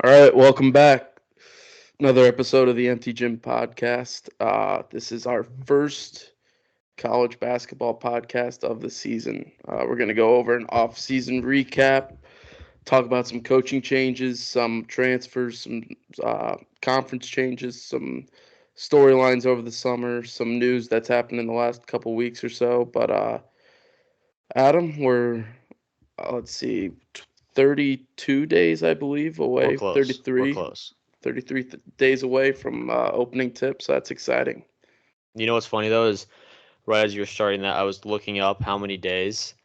All right, welcome back. Another episode of the Empty Gym podcast. This is our first college basketball podcast of the season. We're going to go over an off-season recap, talk about some coaching changes, some transfers, some conference changes, some storylines over the summer, some news that's happened in the last couple weeks or so. But Adam, we're let's see, 32 days, I believe, We're away. close. We're 33. close. 33 days away from opening tip, so that's exciting. You know what's funny though is right as you were starting that, I was looking up how many days,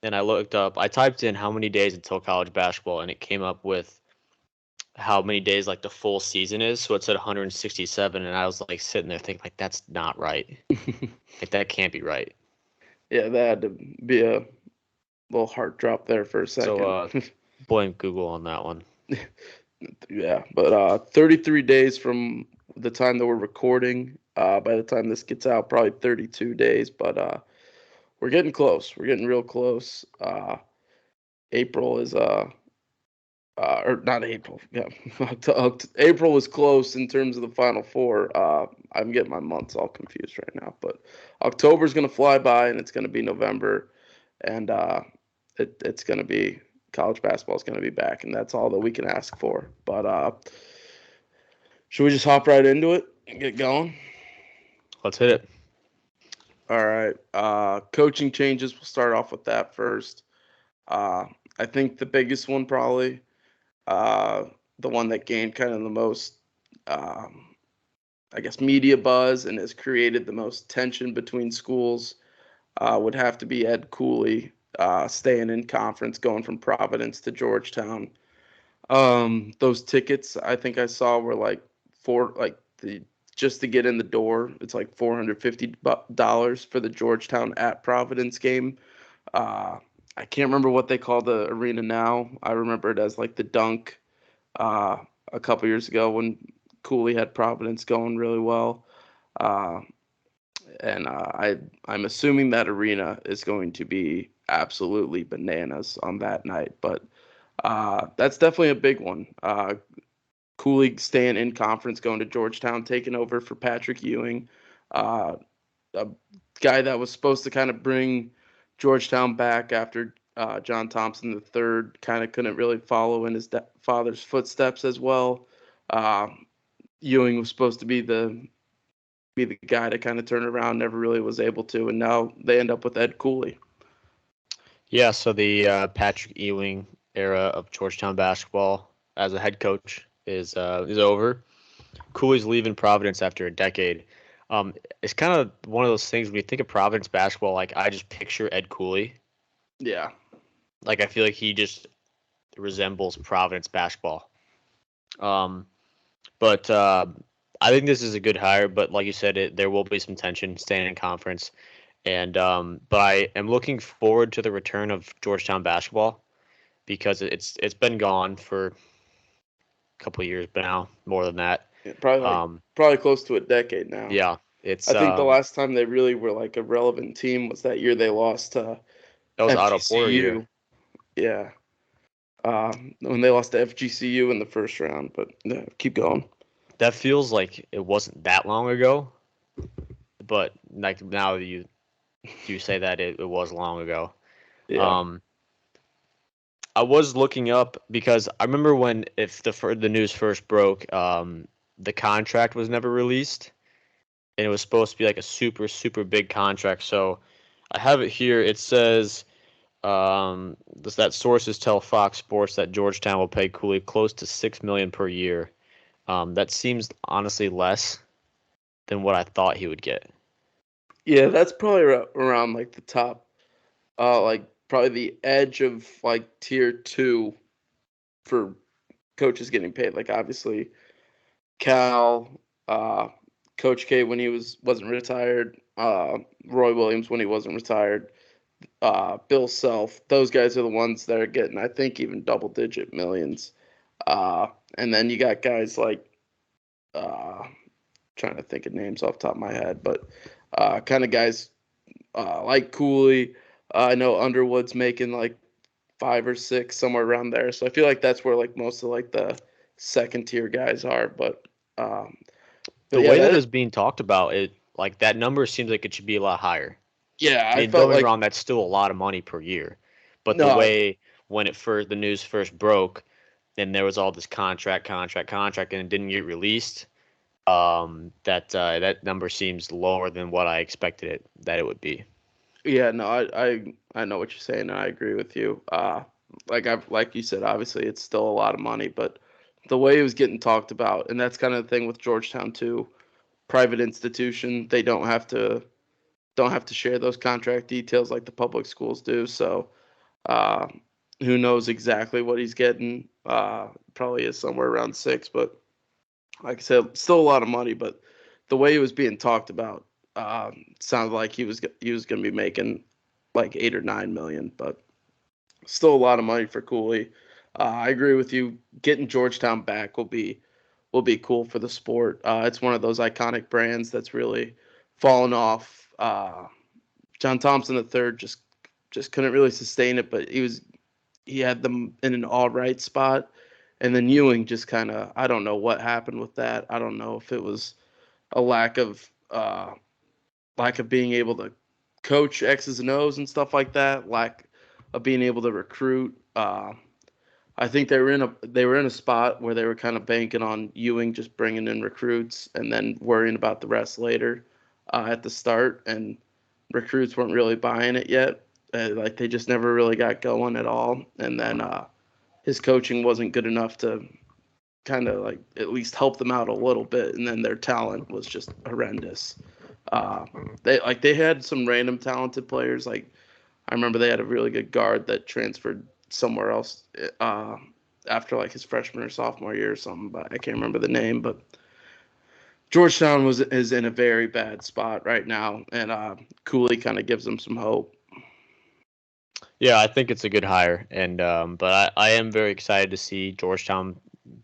and I typed in how many days until college basketball, and it came up with how many days like the full season is. So it said 167, and I was like sitting there thinking like that's not right. Like that can't be right. Yeah, that had to be a little heart drop there for a So second. blame Google on that one. Yeah, but 33 days from the time that we're recording. By the time this gets out, probably 32 days, but we're getting close. We're getting real close. April is or not April. Yeah, April is close in terms of the Final Four. I'm getting my months all confused right now, but October's gonna fly by, and it's gonna be November, and it's gonna be college basketball is gonna be back, and that's all that we can ask for. But should we just hop right into it and get going? Let's hit it. All right. Coaching changes. We'll start off with that first. Uh, I think the biggest one probably uh, the one that gained kind of the most, um, I guess, media buzz and has created the most tension between schools would have to be Ed Cooley staying in conference, going from Providence to Georgetown. Those tickets I think I saw were like the just to get in the door. It's like $450 for the Georgetown at Providence game. Uh, I can't remember what they call the arena now. I remember it as like the Dunk uh, a couple years ago when Cooley had Providence going really well. Uh, and I'm assuming that arena is going to be absolutely bananas on that night. But that's definitely a big one. Cooley staying in conference, going to Georgetown, taking over for Patrick Ewing, uh, a guy that was supposed to kind of bring Georgetown back after John Thompson III kind of couldn't really follow in his father's footsteps as well. Uh, Ewing was supposed to be the guy to kind of turn it around, never really was able to, and now they end up with Ed Cooley. Yeah. So the Patrick Ewing era of Georgetown basketball as a head coach is over. Cooley's leaving Providence after a decade. It's kind of one of those things when you think of Providence basketball, like I just picture Ed Cooley. Yeah, Like I feel like he just resembles Providence basketball. Um, but I think this is a good hire. But like you said, there will be some tension staying in conference. And but I am looking forward to the return of Georgetown basketball because it's been gone for a couple of years now, more than that. yeah, Um, probably close to a decade now. yeah, I it's think the last time they really were like a relevant team was that year they lost to that was Otto Porter year. FGCU. Yeah, when they lost to FGCU in the first round. But yeah, keep going. That feels like it wasn't that long ago, but like now you say that it was long ago. Yeah, Um, I was looking up because I remember when if the news first broke, the contract was never released, and it was supposed to be like a super big contract. So I have it here. It says that sources tell Fox Sports that Georgetown will pay Cooley close to $6 million per year. That seems honestly less than what I thought he would get. yeah, that's probably around like the top, like probably the edge of like tier two for coaches getting paid. Like obviously Cal, uh, Coach K when he wasn't retired, Roy Williams when he wasn't retired, Bill Self. Those guys are the ones that are getting, I think, even double digit millions. And then you got guys like uh, trying to think of names off the top of my head, but kind of guys like Cooley. I know Underwood's making like five or six somewhere around there. So I feel like that's where like most of like the second tier guys are. But The yeah, way that is being talked about, it like that number seems like it should be a lot higher. yeah, I I mean, don't felt get me like wrong, that's still a lot of money per year. But the no, way when the news first broke, and there was all this contract, and it didn't get released, that number seems lower than what I expected that it would be. yeah, no, I know what you're saying, and I agree with you. Like you said, obviously it's still a lot of money, but the way it was getting talked about, and that's kind of the thing with Georgetown too. Private institution, they don't have to share those contract details like the public schools do. So uh, who knows exactly what he's getting? Probably is somewhere around 6, but like I said, still a lot of money. But the way it was being talked about, sounded like he was going to be making like 8 or 9 million, but still a lot of money for Cooley. I agree with you. Getting Georgetown back will be cool for the sport. It's one of those iconic brands that's really fallen off. John Thompson III just couldn't really sustain it, but he had them in an all right spot, and then Ewing just kind of, I don't know what happened with that. I don't know if it was a lack of being able to coach X's and O's and stuff like that, lack of being able to recruit. I think they were in a spot where they were kind of banking on Ewing just bringing in recruits and then worrying about the rest later at the start, and recruits weren't really buying it yet. Like they just never really got going at all, and then his coaching wasn't good enough to kind of like at least help them out a little bit, and then their talent was just horrendous. They had some random talented players. Like I remember they had a really good guard that transferred somewhere else after like his freshman or sophomore year or something, but I can't remember the name. But Georgetown is in a very bad spot right now, and Cooley kind of gives them some hope. Yeah, I think it's a good hire, and but I am very excited to see Georgetown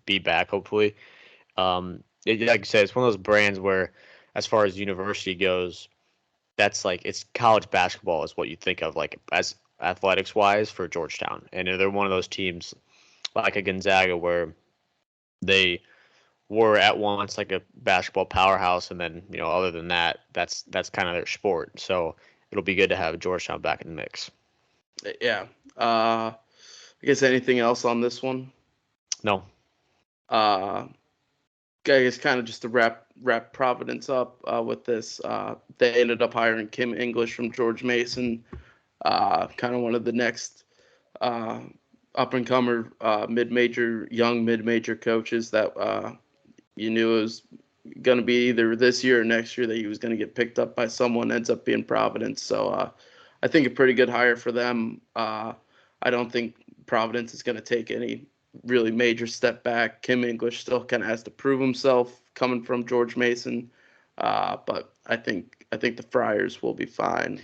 be back. Hopefully, like you said, it's one of those brands where, as far as university goes, that's like it's college basketball is what you think of like as athletics wise for Georgetown, and they're one of those teams like a Gonzaga where they were at once like a basketball powerhouse, and then other than that, that's kind of their sport. So it'll be good to have Georgetown back in the mix. Yeah. I guess anything else on this one? No. I guess kind of just to wrap Providence up with this. They ended up hiring Kim English from George Mason, kind of one of the next uh, up and comer young mid major coaches that you knew it was going to be either this year or next year that he was going to get picked up by someone. Ends up being Providence. So I think a pretty good hire for them. I don't think Providence is going to take any really major step back. Kim English still kind of has to prove himself coming from George Mason, but I think the Friars will be fine.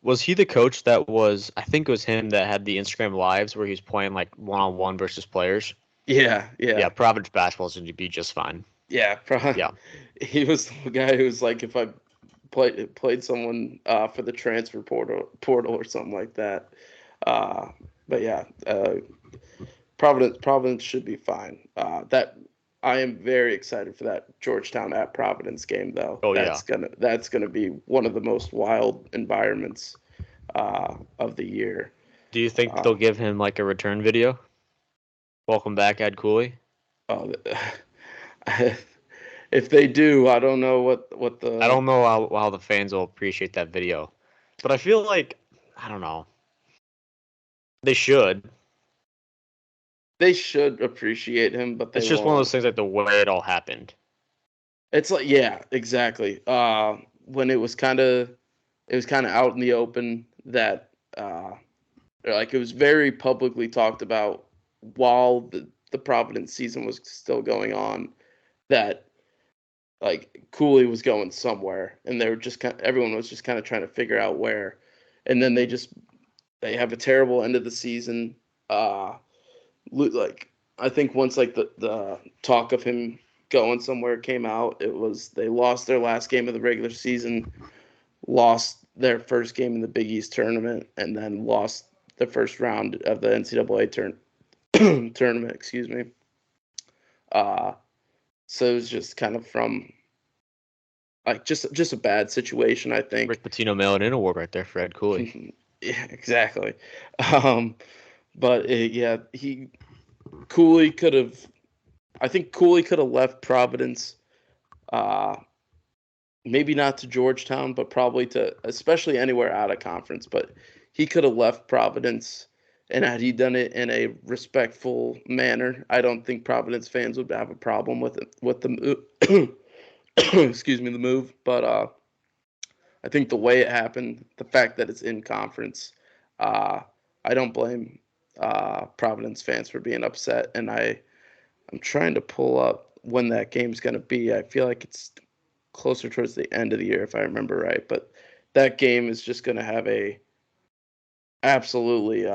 Was he the coach that was? I think it was him that had the Instagram lives where he was playing like one on one versus players. Yeah, Yeah, yeah, Providence basketball is going to be just fine. yeah. Yeah. He was the guy who was like, if I played someone for the transfer portal or something like that. Uh, but yeah, Providence should be fine. That I am very excited for that Georgetown at Providence game though. Oh yeah. That's gonna be one of the most wild environments of the year. Do you think Uh, they'll give him like a return video? Welcome back, Ed Cooley. uh, if they do, I don't know what I the don't know how the fans will appreciate that video, but I feel like I don't know. They should. they should appreciate him, but they It's just one of those won't. things like the way it all happened. It's like yeah, exactly. When it was kind of out in the open that like it was very publicly talked about while the Providence season was still going on that like Cooley was going somewhere and they were just everyone was just kind of trying to figure out where, and then they have a terrible end of the season. Like I think once like the talk of him going somewhere came out, it was they lost their last game of the regular season, lost their first game in the Big East tournament, and then lost the first round of the NCAA tournament. Excuse me. So it was just kind of from like just a bad situation, I think. Rick Pitino mailing in award right there for Ed Cooley. Yeah, exactly. Um, but yeah, Cooley could have. I think Cooley could have left Providence. Uh, Maybe not to Georgetown, but probably to especially anywhere out of conference. But he could have left Providence, and had he done it in a respectful manner, I don't think Providence fans would have a problem with it, with the move. Excuse me, the move. But I think the way it happened, the fact that it's in conference, uh, I don't blame Providence fans for being upset. And I'm trying to pull up when that game's going to be. I feel like it's closer towards the end of the year, if I remember right. But that game is just going to have a absolutely,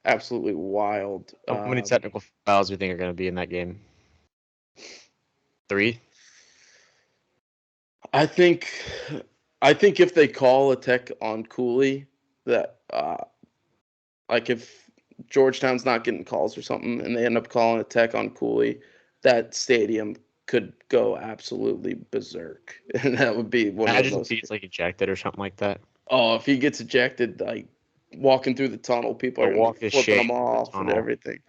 absolutely wild. How many technical fouls do you think are going to be in that game? 3? I think, if they call a tech on Cooley, that like if Georgetown's not getting calls or something, and they end up calling a tech on Cooley, that stadium could go absolutely berserk, and that would be one of the Imagine if most. he's like ejected or something like that. Oh, if he gets ejected, like walking through the tunnel, people The are gonna be walk of flipping him shame through the off and tunnel. everything.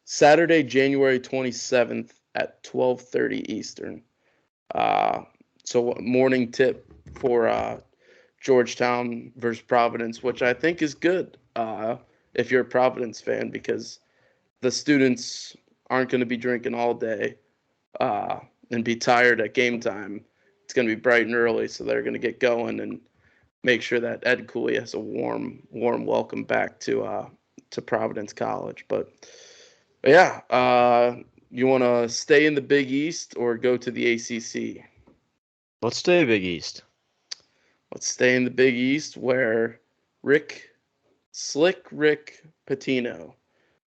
Saturday, January 27th at 12:30 Eastern. Uh, so morning tip for Georgetown versus Providence, which I think is good if you're a Providence fan, because the students aren't going to be drinking all day and be tired at game time. It's going to be bright and early, so they're going to get going and make sure that Ed Cooley has a warm welcome back to Providence College. But yeah, you want to stay in the Big East or go to the ACC? Let's stay Big East. Let's stay in the Big East, where Slick Rick Pitino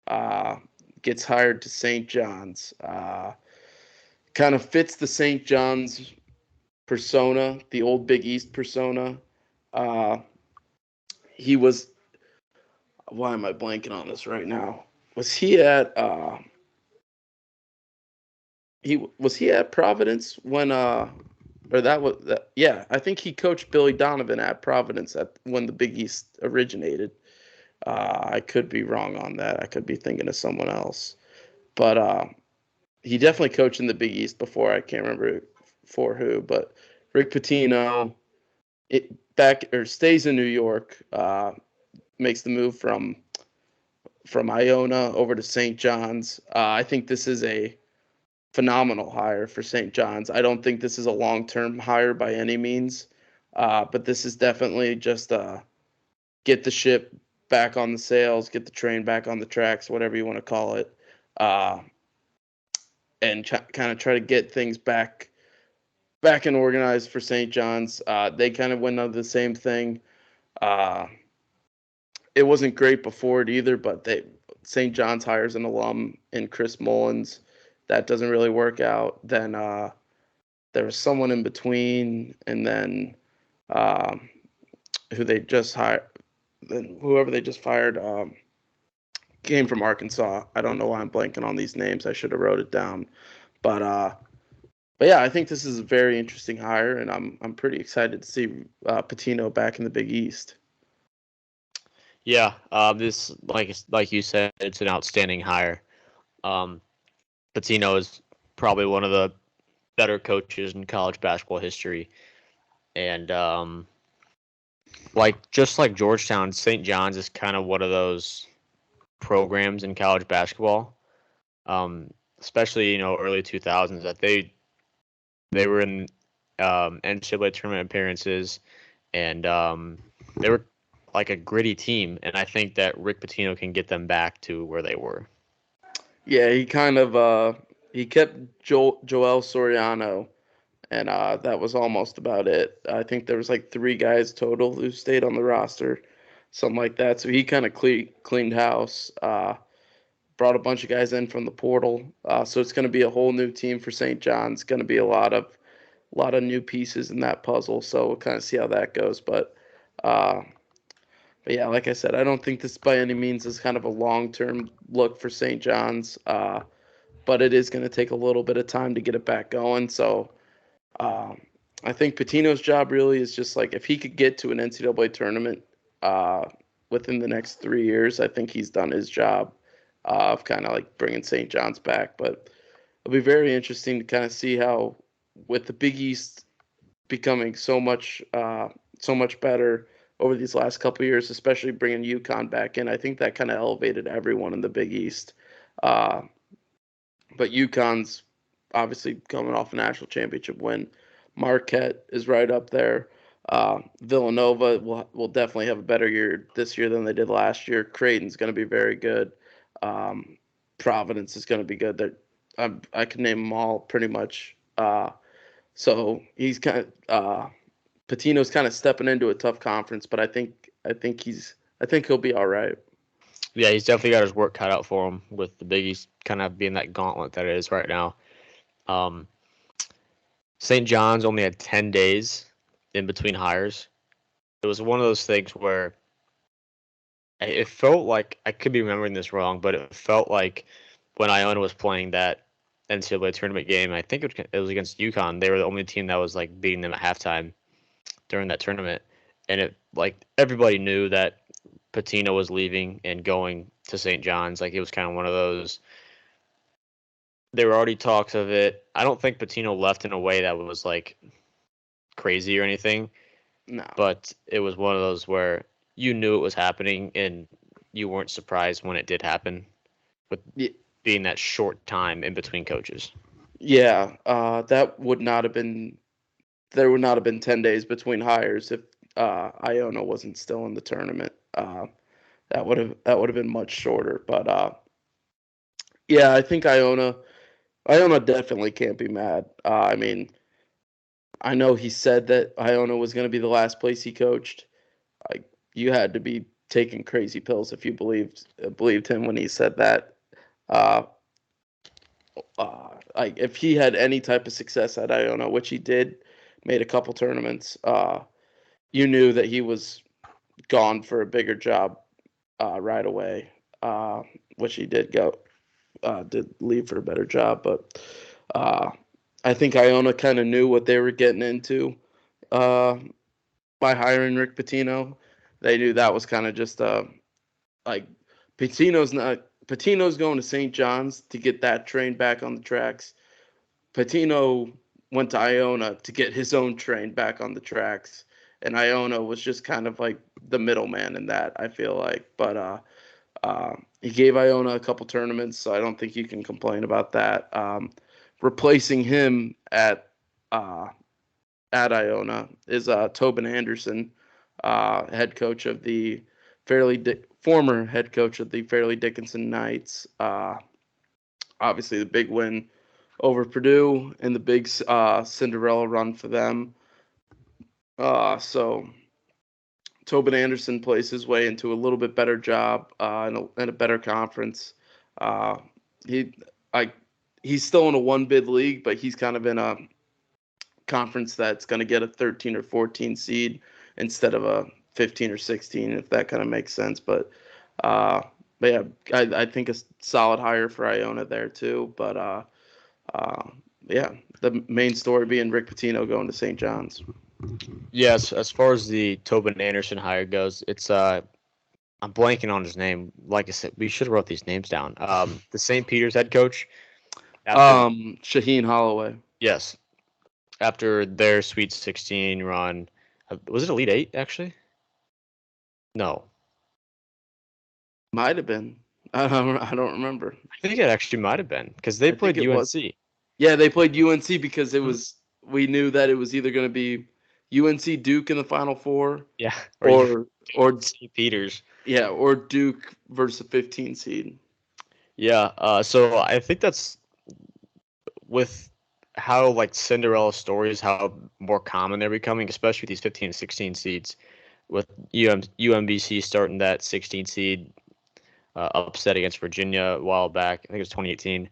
uh, gets hired to St. John's. Kind of fits the St. John's persona, the old Big East persona. Uh, he was. Why am I blanking on this right now? Was he at? He at Providence when or that was that, yeah, I think he coached Billy Donovan at Providence at when the Big East originated. I could be wrong on that. I could be thinking of someone else. But he definitely coached in the Big East before. I can't remember for who, but Rick Pitino stays in New York, makes the move from Iona over to St. John's. I think this is a phenomenal hire for St. John's. I don't think this is a long-term hire by any means, but this is definitely just get the ship back on the sails, get the train back on the tracks, whatever you want to call it, uh, and kind of try to get things back and organized for St. John's. They kind of went on the same thing. Uh, it wasn't great before it either, but St. John's hires an alum in Chris Mullins. That doesn't really work out. Then there was someone in between, and then um, who they just hired, then whoever they just fired came from Arkansas. I don't know why I'm blanking on these names. I should have wrote it down. But yeah, I think this is a very interesting hire, and I'm pretty excited to see Patino back in the Big East. Yeah, this like you said, it's an outstanding hire. Pitino is probably one of the better coaches in college basketball history, and just like Georgetown, St. John's is kind of one of those programs in college basketball, especially early 2000s that they were in NCAA tournament appearances, and they were like a gritty team, and I think that Rick Pitino can get them back to where they were. Yeah, he kind of he kept Joel Soriano, and that was almost about it. I think there was like 3 guys total who stayed on the roster, something like that. So he kind of cleaned house, brought a bunch of guys in from the portal. So it's going to be a whole new team for St. John's. Going to be a lot of new pieces in that puzzle. So we'll kind of see how that goes. But But yeah, like I said, I don't think this by any means is kind of a long-term look for St. John's, but it is going to take a little bit of time to get it back going. So um, I think Patino's job really is just like if he could get to an NCAA tournament uh, within the next 3 years, I think he's done his job of kind of like bringing St. John's back. But it'll be very interesting to kind of see how, with the Big East becoming so much better over these last couple of years, especially bringing UConn back in. I think that kind of elevated everyone in the Big East. Uh, but UConn's obviously coming off a national championship win. Marquette is right up there. Villanova will definitely have a better year this year than they did last year. Creighton's going to be very good. Um, Providence is going to be good. I can name them all pretty much. So he's kind of Patino's kind of stepping into a tough conference, but I think he'll be all right. Yeah, he's definitely got his work cut out for him with the Big East kind of being that gauntlet that it is right now. Um, St. John's only had 10 days in between hires. It was one of those things where it felt like, I could be remembering this wrong, but it felt like when Iona was playing that NCAA tournament game, I think it was against UConn. They were the only team that was like beating them at halftime during that tournament, and it like everybody knew that Patino was leaving and going to St. John's. Like it was kind of one of those. There were already talks of it. I don't think Patino left in a way that was like crazy or anything, No. but it was one of those where you knew it was happening and you weren't surprised when it did happen, with being that short time in between coaches. Yeah, that would not have been. There would not have been 10 days between hires if Iona wasn't still in the tournament. That would have been much shorter. But yeah, I think Iona definitely can't be mad. I mean, I know he said that Iona was going to be the last place he coached. Like you had to be taking crazy pills if you believed him when he said that. Uh, like if he had any type of success at Iona, which he did, made a couple tournaments, you knew that he was gone for a bigger job right away. Uh, which he did leave for a better job, but uh, I think Iona kind of knew what they were getting into uh, by hiring Rick Pitino. They knew that was kind of just like Patino's going to St. John's to get that train back on the tracks. Patino went to Iona to get his own train back on the tracks, and Iona was just kind of like the middleman in that. I feel like, but he gave Iona a couple tournaments, so I don't think you can complain about that. Replacing him uh, at Iona is Tobin Anderson, head coach of the former head coach of the Fairleigh Dickinson Knights. Obviously, the big win over Purdue and the big Cinderella run for them. So Tobin Anderson plays his way into a little bit better job in a better conference. Uh, he I he's still in a one bid league, but he's kind of in a conference that's going to get a 13 or 14 seed instead of a 15 or 16, if that kind of makes sense. Uh, but yeah, I think a solid hire for Iona there too. But uh, yeah, the main story being Rick Pitino going to St. John's. Yes, as far as the Tobin Anderson hire goes, it's I'm blanking on his name. Like I said, we should have wrote these names down. The St. Peter's head coach. After Shaheen Holloway. yes, after their Sweet 16 run, was it Elite Eight actually? No, Might have been. I don't remember. I think it actually might have been because they I think played it was. UNC. Yeah, they played UNC because Mhm. we knew that it was either going to be UNC Duke in the Final Four Yeah, or you or St. Peter's. yeah, or Duke versus a 15 seed. Yeah, so I think that's with how like Cinderella stories, how more common they're becoming, especially with these 15 and 16 seeds, with UMBC starting that 16 seed upset against Virginia a while back. I think it was 2018.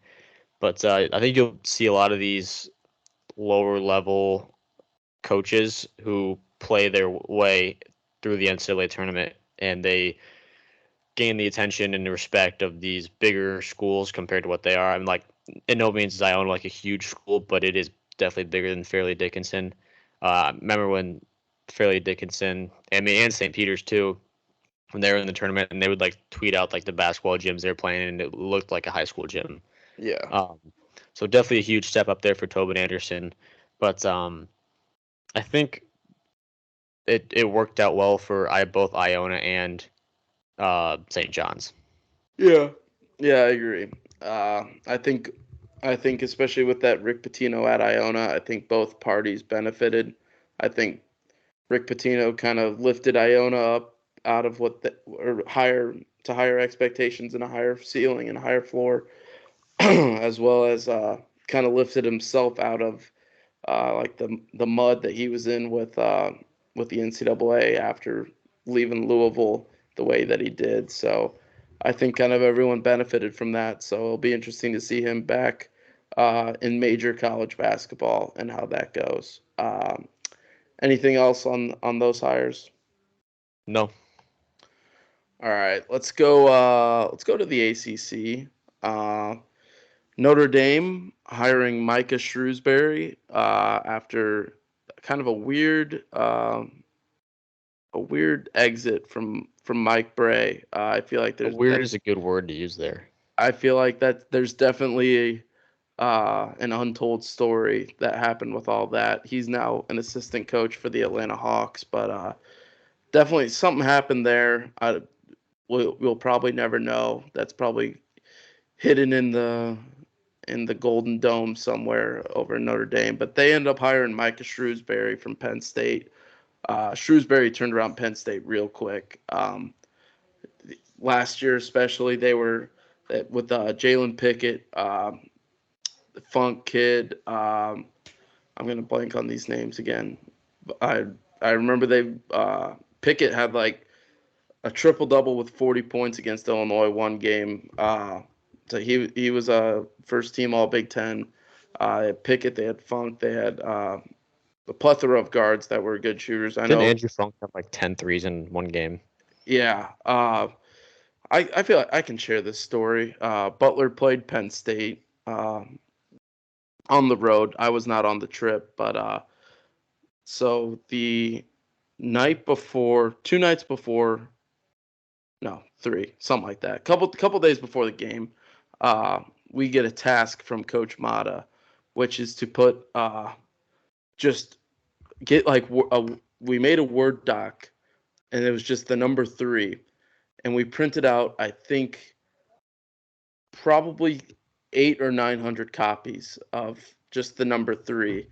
But I think you'll see a lot of these lower level coaches who play their way through the NCAA tournament and they gain the attention and the respect of these bigger schools compared to what they are. I'm like, in no means is Iona like a huge school, but it is definitely bigger than Fairleigh Dickinson. Remember when Fairleigh Dickinson, and St. Peter's too, when they were in the tournament, and they would like tweet out like the basketball gyms they were playing, and it looked like a high school gym. Yeah. So definitely a huge step up there for Tobin Anderson, but I think it worked out well for both Iona and St. John's. Yeah. Yeah, I agree. I think especially with that Rick Pitino at Iona, I think both parties benefited. I think Rick Pitino kind of lifted Iona up out of or higher expectations and a higher ceiling and a higher floor, as well as kind of lifted himself out of like the mud that he was in with the NCAA after leaving Louisville the way that he did. So I think kind of everyone benefited from that. So it'll be interesting to see him back in major college basketball and how that goes. Anything else on those hires? No. All right, let's go. Let's go to the ACC. Notre Dame hiring Micah Shrewsbury after kind of a weird exit from Mike Bray. I feel like Weird is a good word to use there. I feel like that there's definitely an untold story that happened with all that. He's now an assistant coach for the Atlanta Hawks, but definitely something happened there. We'll probably never know. That's probably hidden in the Golden Dome somewhere over in Notre Dame. But they end up hiring Micah Shrewsbury from Penn State. Shrewsbury turned around Penn State real quick. Last year, especially, they were with Jalen Pickett, the Funk kid. I'm gonna blank on these names again. I remember Pickett had like a triple double with 40 points against Illinois one game. So he was a first team All Big Ten. Pickett, they had Funk, they had a plethora of guards that were good shooters. I Didn't know. Andrew Funk have like 10 threes in one game? Yeah. I feel like I can share this story. Butler played Penn State on the road. I was not on the trip, but so the night before, 2 nights before, no, three, something like that. Couple days before the game, we get a task from Coach Mata, which is to put just get like we made a Word doc, and it was just the number 3, and we printed out I think probably 800 or 900 copies of just the number 3,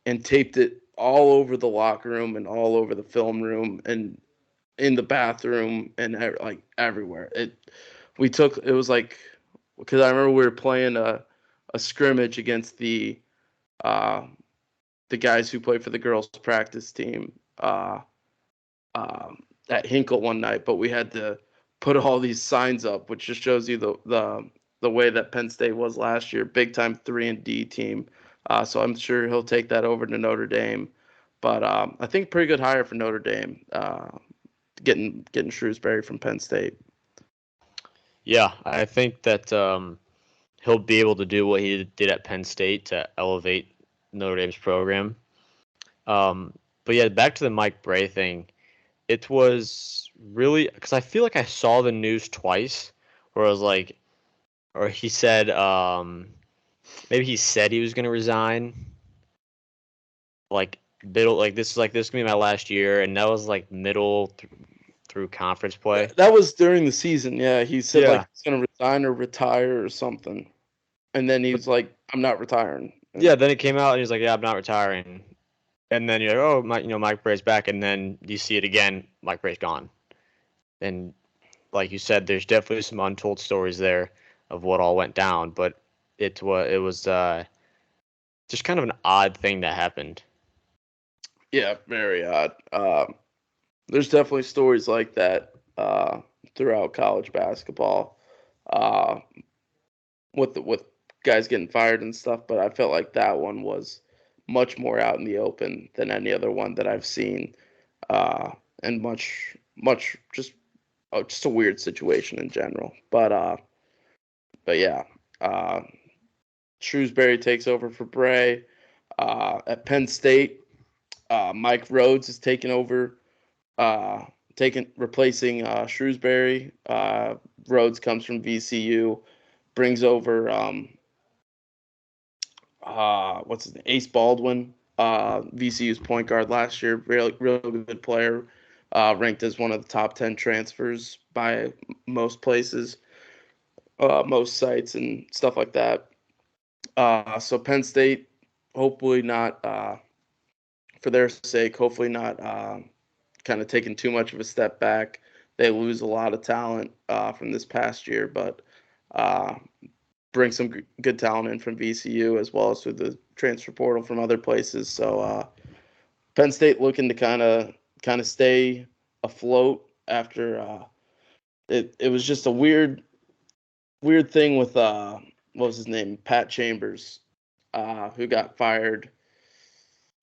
and taped it all over the locker room and all over the film room and in the bathroom and like everywhere. It was like, because I remember we were playing a scrimmage against uh, the guys who play for the girls practice team at Hinkle one night, but we had to put all these signs up, which just shows you the way that Penn State was last year, big time 3-and-D team. So I'm sure he'll take that over to Notre Dame. But I think pretty good hire for Notre Dame, getting Shrewsbury from Penn State. Yeah, I think that he'll be able to do what he did at Penn State to elevate Notre Dame's program. But yeah, back to the Mike Bray thing. It was really because I feel like I saw the news twice where I was like, or he said, maybe he said he was going to resign. Like middle, like this is gonna be my last year, and that was like middle through conference play. That was during the season. Yeah, he said like Yeah. he's gonna resign or retire or something, and then he But was like, "I'm not retiring." yeah, then it came out and he's like, "Yeah, I'm not retiring." And then you're like, "Oh, Mike Bray's back," and then you see it again, Mike Bray's gone. And like you said, there's definitely some untold stories there of what all went down, but it was just kind of an odd thing that happened. Yeah, very odd. There's definitely stories like that throughout college basketball, uh, with guys getting fired and stuff. But I felt like that one was much more out in the open than any other one that I've seen, uh, and much just just a weird situation in general. But yeah, Shrewsbury takes over for Bray. At Penn State, Mike Rhodes is taking over, replacing Shrewsbury. Rhodes comes from VCU, brings over what's his name? Ace Baldwin, VCU's point guard last year, real good player, ranked as one of the top 10 transfers by most places, most sites and stuff like that. So Penn State, hopefully not, for their sake, hopefully not kind of taking too much of a step back. They lose a lot of talent from this past year, but bring some good talent in from VCU as well as through the transfer portal from other places. So Penn State looking to kind of stay afloat after it was just a weird thing with what was his name, Pat Chambers, who got fired.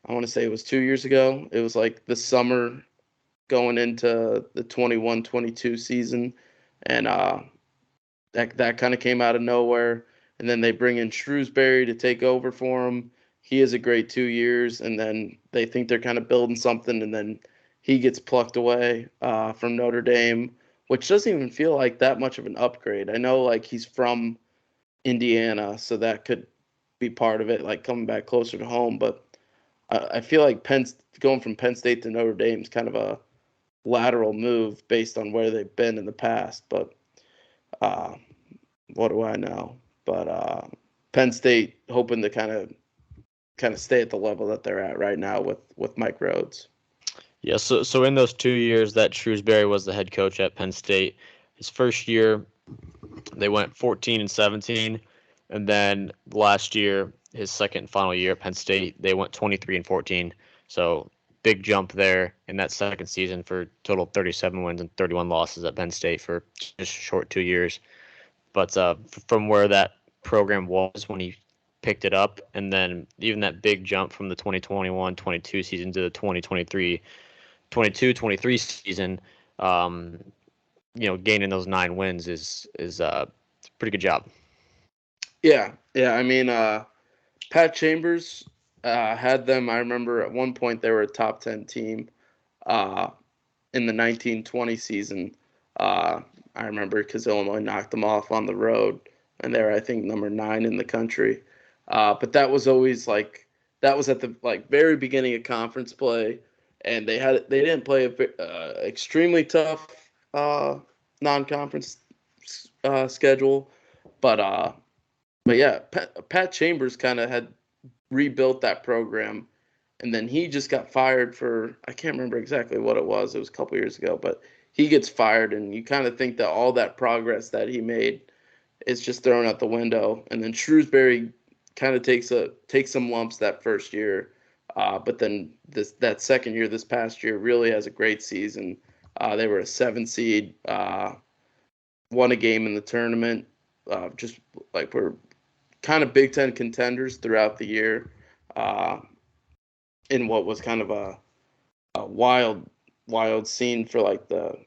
I want to say it was 2 years ago. It was like the summer going into the 21-22 season, and that kind of came out of nowhere. And then they bring in Shrewsbury to take over for him. He has a great 2 years, and then they think they're kind of building something, and then he gets plucked away from Notre Dame, which doesn't even feel like that much of an upgrade. I know like he's from Indiana, so that could be part of it, like coming back closer to home. But I feel like going from Penn State to Notre Dame is kind of a lateral move based on where they've been in the past. But what do I know? But Penn State hoping to kind of stay at the level that they're at right now with Mike Rhodes. Yeah, so in those 2 years that Shrewsbury was the head coach at Penn State, his first year they went 14-17, and then last year, his second and final year at Penn State, they went 23-14. So big jump there in that second season for total 37 wins and 31 losses at Penn State for just a short 2 years. But from where that program was when he picked it up, and then even that big jump from the 2021-22 season to the 2022-23 season, gaining those 9 wins is a pretty good job. Yeah. I mean, Pat Chambers had them. I remember at one point they were a top 10 team in the 1920 season. I remember because Illinois knocked them off on the road, and they were, I think, number 9 in the country. But that was always that was at the very beginning of conference play, and they didn't play a extremely tough non-conference schedule, but yeah, Pat Chambers kind of had rebuilt that program, and then he just got fired for, I can't remember exactly what it was. It was a couple years ago, but he gets fired, and you kind of think that all that progress that he made is just thrown out the window. And then Shrewsbury kind of takes some lumps that first year, but then that second year, this past year, really has a great season. They were a 7 seed, won a game in the tournament. Just like we're kind of Big Ten contenders throughout the year, in what was kind of a wild scene for the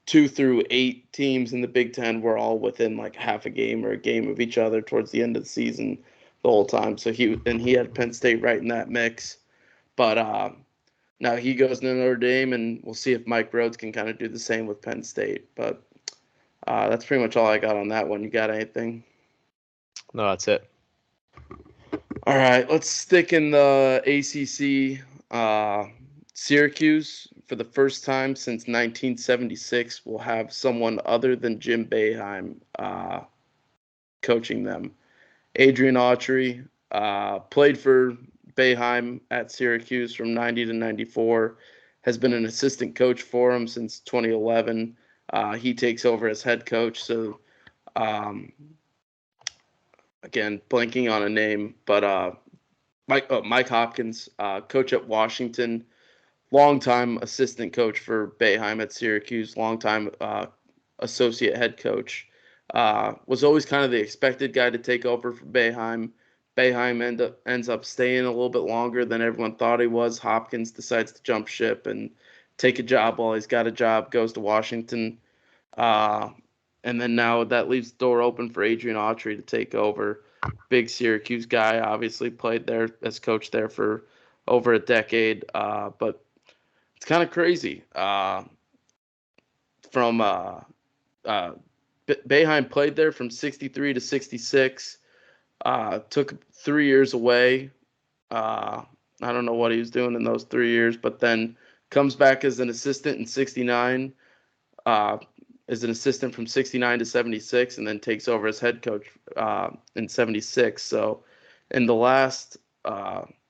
2 through 8 teams in the Big Ten were all within like half a game or a game of each other towards the end of the season the whole time. So he had Penn State right in that mix. But now he goes to Notre Dame, and we'll see if Mike Rhodes can kind of do the same with Penn State. But that's pretty much all I got on that one. You got anything? No, that's it. All right, let's stick in the ACC. Syracuse, for the first time since 1976, will have someone other than Jim Boeheim coaching them. Adrian Autry played for Boeheim at Syracuse from 90 to 94, has been an assistant coach for him since 2011. He takes over as head coach. So, again, blanking on a name, but Mike Hopkins, coach at Washington, longtime assistant coach for Boeheim at Syracuse, longtime associate head coach. Was always kind of the expected guy to take over for Boeheim. Boeheim ends up staying a little bit longer than everyone thought he was. Hopkins decides to jump ship and take a job while he's got a job, goes to Washington. And then now that leaves the door open for Adrian Autry to take over. Big Syracuse guy, obviously played there as coach there for over a decade. But it's kind of crazy. From Boeheim played there from 63 to 66. Took 3 years away. I don't know what he was doing in those 3 years, but then comes back as an assistant in 69. As an assistant from 69 to 76, and then takes over as head coach in 76. So in the last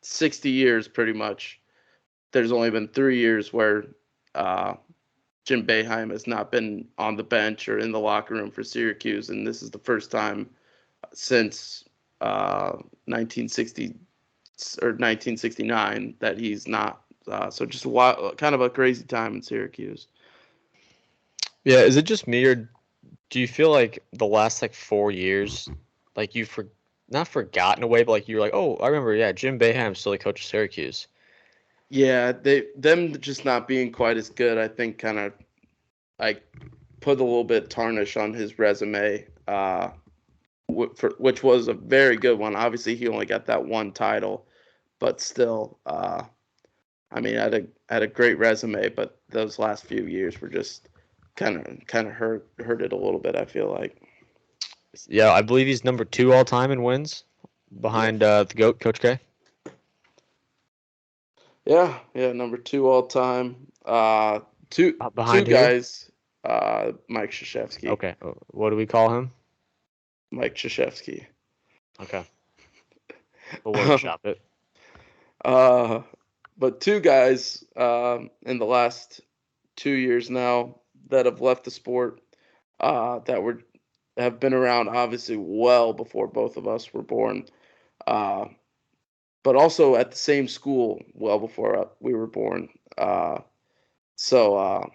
60 years, pretty much, there's only been 3 years where Jim Boeheim has not been on the bench or in the locker room for Syracuse, and this is the first time since 1960 or 1969 that he's not. So just a lot, kind of a crazy time in Syracuse. Yeah, is it just me, or do you feel like the last 4 years, like you've not forgotten away, but you're like, oh, I remember, yeah, Jim Boeheim's still the coach of Syracuse. Yeah, them just not being quite as good, I think, kind of put a little bit tarnish on his resume, which was a very good one. Obviously, he only got that one title, but still, I mean, had a great resume, but those last few years were just kind of hurt it a little bit, I feel like. Yeah, I believe he's number 2 all time in wins, behind the GOAT, Coach K. Yeah, number 2 all time. Behind two who? guys. Mike Krzyzewski. Okay, what do we call him? Mike Krzyzewski. Okay, we'll workshop it. But 2 guys in the last 2 years now that have left the sport that have been around obviously well before both of us were born, but also at the same school well before we were born. So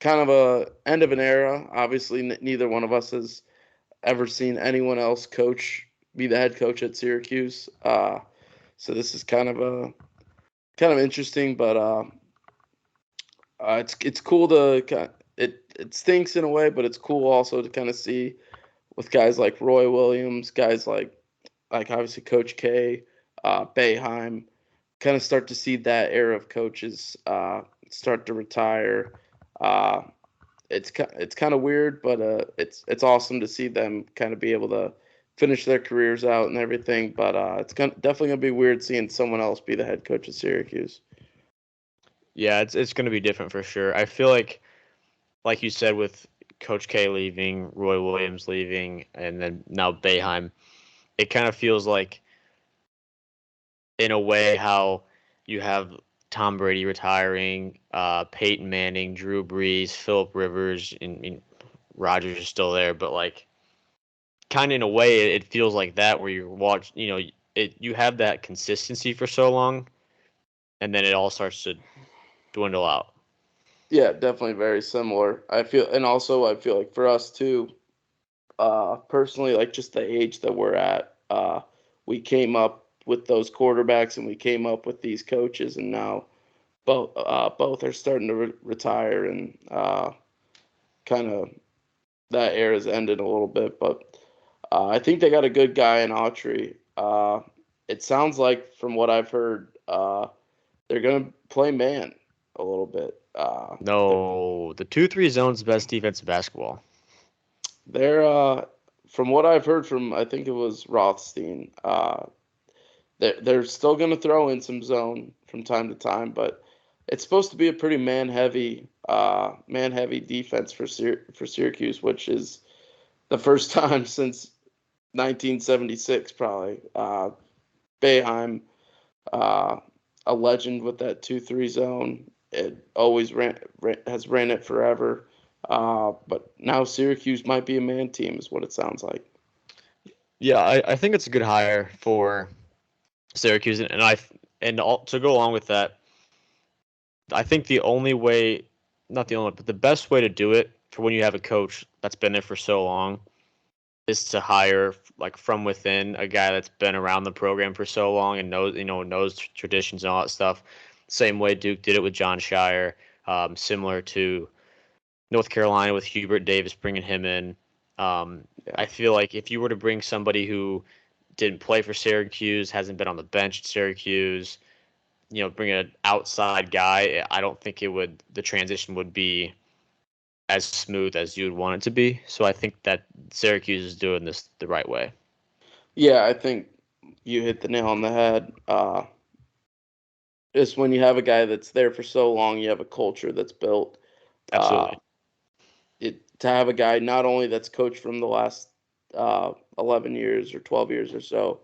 kind of a end of an era. Obviously, neither one of us has ever seen anyone else be the head coach at Syracuse. So this is kind of interesting, but it's cool to it stinks in a way, but it's cool also to kind of see with guys like Roy Williams, guys like obviously Coach K, Boeheim, kind of start to see that era of coaches start to retire. It's kind of weird, but it's awesome to see them kind of be able to finish their careers out and everything. But it's definitely gonna be weird seeing someone else be the head coach of Syracuse. Yeah, it's going to be different for sure. I feel like you said, with Coach K leaving, Roy Williams leaving, and then now Boeheim, it kind of feels like, in a way, how you have Tom Brady retiring, Peyton Manning, Drew Brees, Phillip Rivers, and Rodgers is still there, but kind of in a way, it feels like that, where you have that consistency for so long, and then it all starts to dwindle out. Yeah, definitely very similar. I feel like for us too, personally, like just the age that we're at, we came up with those quarterbacks and we came up with these coaches, and now both are starting to retire, and kind of that era's ended a little bit. But I think they got a good guy in Autry. It sounds like, from what I've heard, they're gonna play man a little bit. No, the 2-3 zone's the best defensive basketball. They're from what I've heard from, I think it was Rothstein. They're still going to throw in some zone from time to time, but it's supposed to be a pretty man heavy defense for Syracuse, which is the first time since 1976 probably. Boeheim, a legend with that 2-3 zone. It always has ran it forever. But now Syracuse might be a man team, is what it sounds like. Yeah, I think it's a good hire for Syracuse, and to go along with that, I think the only way, not the only, but the best way to do it for when you have a coach that's been there for so long, is to hire from within a guy that's been around the program for so long and knows traditions and all that stuff. Same way Duke did it with John Shire. similar to North Carolina with Hubert Davis bringing him in. I feel like if you were to bring somebody who didn't play for Syracuse, hasn't been on the bench at Syracuse, bring an outside guy, I don't think the transition would be as smooth as you would want it to be. So I think that Syracuse is doing this the right way. Yeah, I think you hit the nail on the head. Just when you have a guy that's there for so long, you have a culture that's built. Absolutely. To have a guy not only that's coached from the last 11 years or 12 years or so,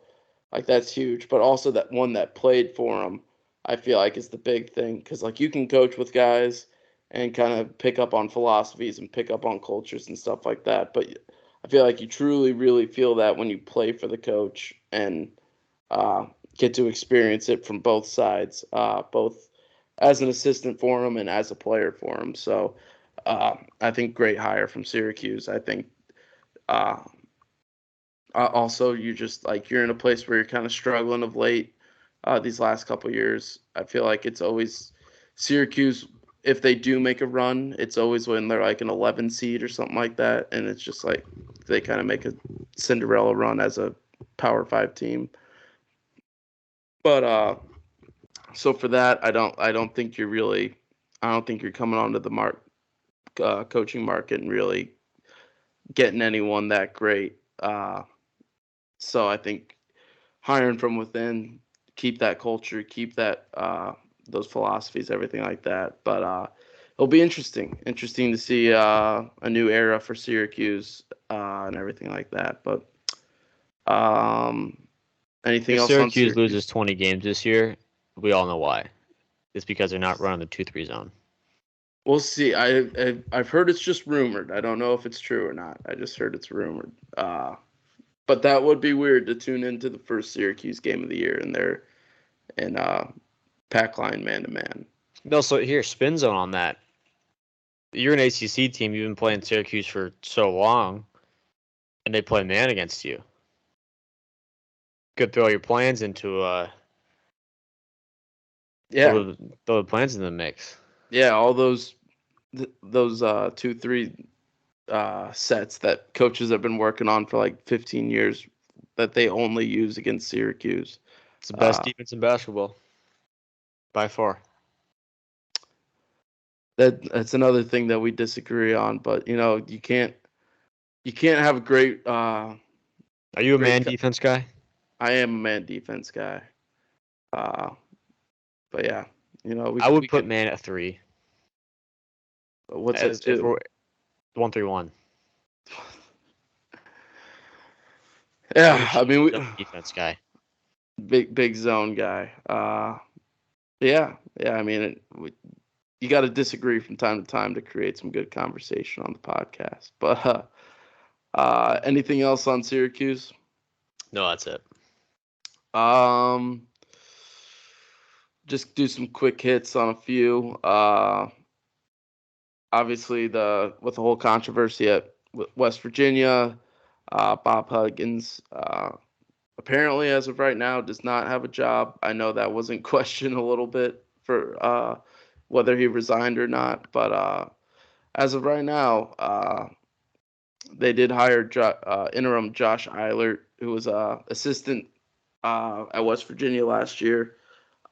like that's huge, but also that one that played for him, I feel like is the big thing. Because like you can coach with guys and kind of pick up on philosophies and pick up on cultures and stuff like that. But I feel like you truly, really feel that when you play for the coach and get to experience it from both sides, both as an assistant for him and as a player for him. So I think great hire from Syracuse. I think uh, also you just like you're in a place where you're kind of struggling of late these last couple years. I feel like it's always Syracuse. If they do make a run, it's always when they're like an 11 seed or something like that, and it's just like they kind of make a Cinderella run as a Power 5 team. But so for that, I don't think you're coming onto the coaching market and really getting anyone that great. So I think hiring from within, keep that culture, keep that those philosophies, everything like that. But it'll be interesting to see a new era for Syracuse and everything like that. But um, anything If else on Syracuse Syracuse? loses 20 games this year, we all know why. It's because they're not running the 2-3 zone. We'll see. I've heard it's just rumored. I don't know if it's true or not. I just heard it's rumored. But that would be weird to tune into the first Syracuse game of the year and they're in pack line man to man. No, so here, spin zone on that. You're an ACC team. You've been playing Syracuse for so long, and they play man against you. Could throw your plans into Yeah, throw the plans in the mix. yeah. All those 2-3 sets that coaches have been working on for like 15 years that they only use against Syracuse. It's the best Uh, defense in basketball by far. that's another thing that we disagree on. But you can't have a great. Are you a Great. man defense guy? I am a man defense guy. Uh, but yeah, I we would put could. man at 3. What's at As if 2? we're 1-3-1. Yeah, Pretty I sure mean, he's a defense guy. big zone guy. Yeah. I mean, you got to disagree from time to time to create some good conversation on the podcast. But anything else on Syracuse? No, that's it. Um, just do some quick hits on a few. Obviously, with the whole controversy at West Virginia, Bob Huggins apparently, as of right now, does not have a job. I know that was in question a little bit for whether he resigned or not, but as of right now, they did hire interim Josh Eilert, who was assistant at West Virginia last year.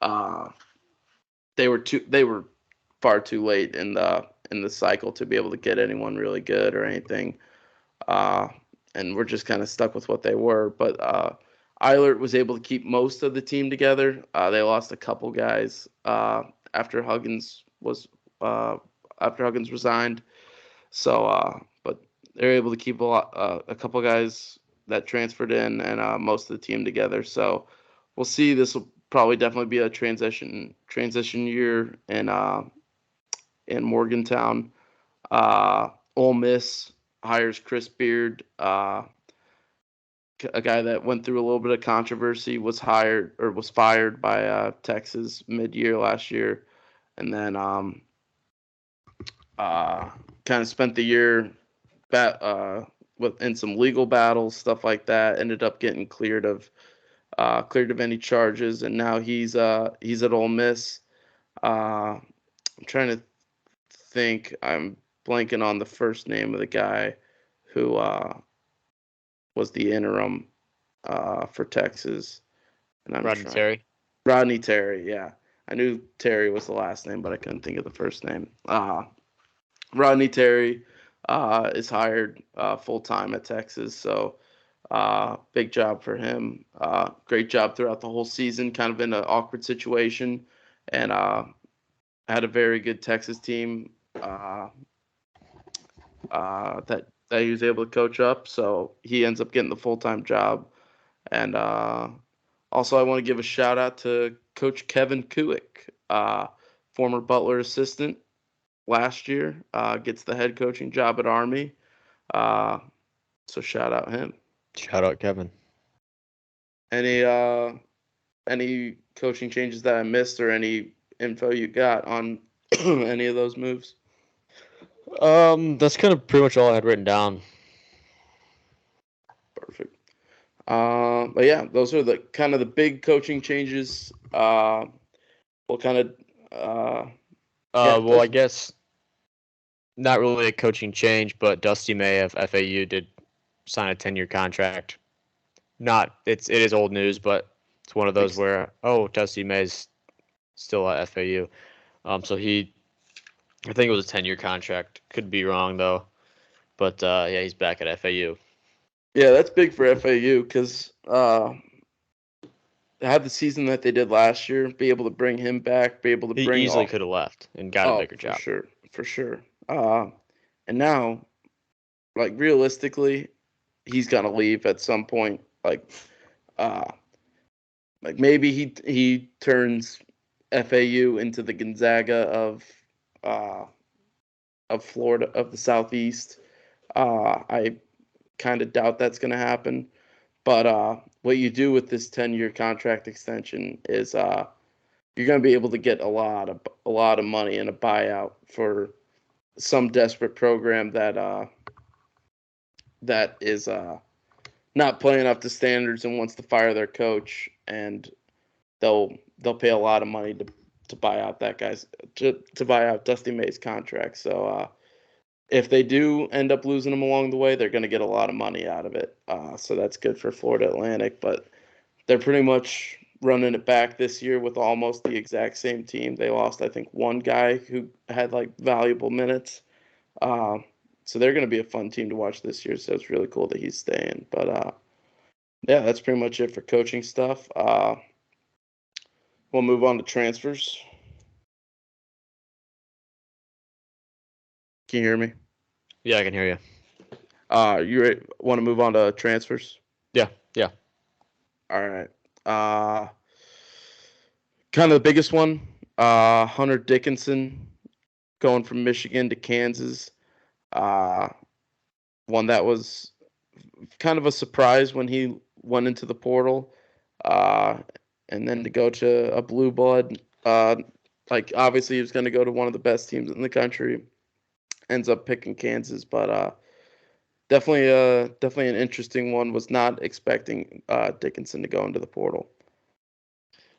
Uh, they were far too late in the cycle to be able to get anyone really good or anything. Uh, and we're just kind of stuck with what they were. But Eilert was able to keep most of the team together. They lost a couple guys after Huggins was after Huggins resigned. So, but they're able to keep a couple guys that transferred in and most of the team together. So we'll see. This will probably definitely be a transition year in Morgantown. Ole Miss hires Chris Beard, a guy that went through a little bit of controversy, was fired by Texas mid-year last year, and then kind of spent the year in some legal battles, stuff like that. Ended up getting cleared of any charges, and now he's at Ole Miss. I'm trying to think I'm blanking on the first name of the guy who was the interim for Texas, and I'm Rodney trying. Terry. Rodney Terry, yeah. I knew Terry was the last name, but I couldn't think of the first name. Rodney Terry is hired full time at Texas, so big job for him. Great job throughout the whole season, kind of in an awkward situation, and had a very good Texas team that he was able to coach up. So he ends up getting the full time job. And also, I want to give a shout out to Coach Kevin Kuick, former Butler assistant last year, gets the head coaching job at Army. So shout out him. Shout out Kevin. Any coaching changes that I missed or any info you got on any of those moves? That's kind of pretty much all I had written down. Perfect. But yeah, those are the kind of the big coaching changes. We'll kind of Well, I guess not really a coaching change, but Dusty May of FAU did sign a 10-year contract. It is old news, but it's one of those where Dusty May's still at FAU. So I think it was a 10-year contract. Could be wrong though, but yeah, he's back at FAU. Yeah, that's big for FAU because have the season that they did last year, be able to bring him back, be able to He bring easily could have left and got a bigger job. For sure. And now, like realistically, he's gonna leave at some point. Like maybe he turns FAU into the Gonzaga of Florida, of the Southeast. I kind of doubt that's gonna happen. But what you do with this 10-year contract extension is you're going to be able to get a lot of money in a buyout for some desperate program that is not playing up to standards and wants to fire their coach, and they'll pay a lot of money to buy out that guy's to buy out Dusty May's contract. So if they do end up losing him along the way, they're going to get a lot of money out of it. So that's good for Florida Atlantic, but they're pretty much running it back this year with almost the exact same team. They lost, I think, one guy who had like valuable minutes. So they're going to be a fun team to watch this year. So it's really cool that he's staying. But yeah, that's pretty much it for coaching stuff. We'll move on to transfers. Can you hear me? Yeah, I can hear you. You want to move on to transfers? Yeah. All right. Kind of the biggest one, Hunter Dickinson going from Michigan to Kansas. One that was kind of a surprise when he went into the portal. And then to go to a blue blood, like obviously he was going to go to one of the best teams in the country. Ends up picking Kansas, but definitely an interesting one. Was not expecting Dickinson to go into the portal.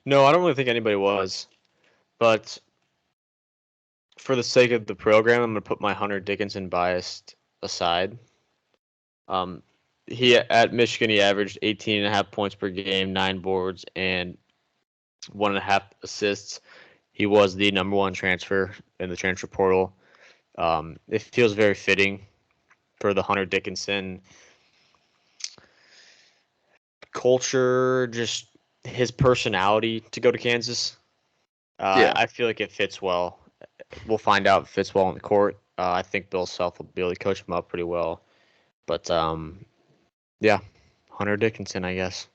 No, I don't really think anybody was, but for the sake of the program, I'm going to put my Hunter Dickinson bias aside. He at Michigan, he averaged 18.5 points per game, 9 boards, and 1.5 assists. He was the number one transfer in the transfer portal. It feels very fitting for the Hunter Dickinson culture, just his personality to go to Kansas. Yeah. I feel like it fits well. We'll find out if it fits well on the court. I think Bill Self will be able to coach him up pretty well. But yeah, Hunter Dickinson, I guess.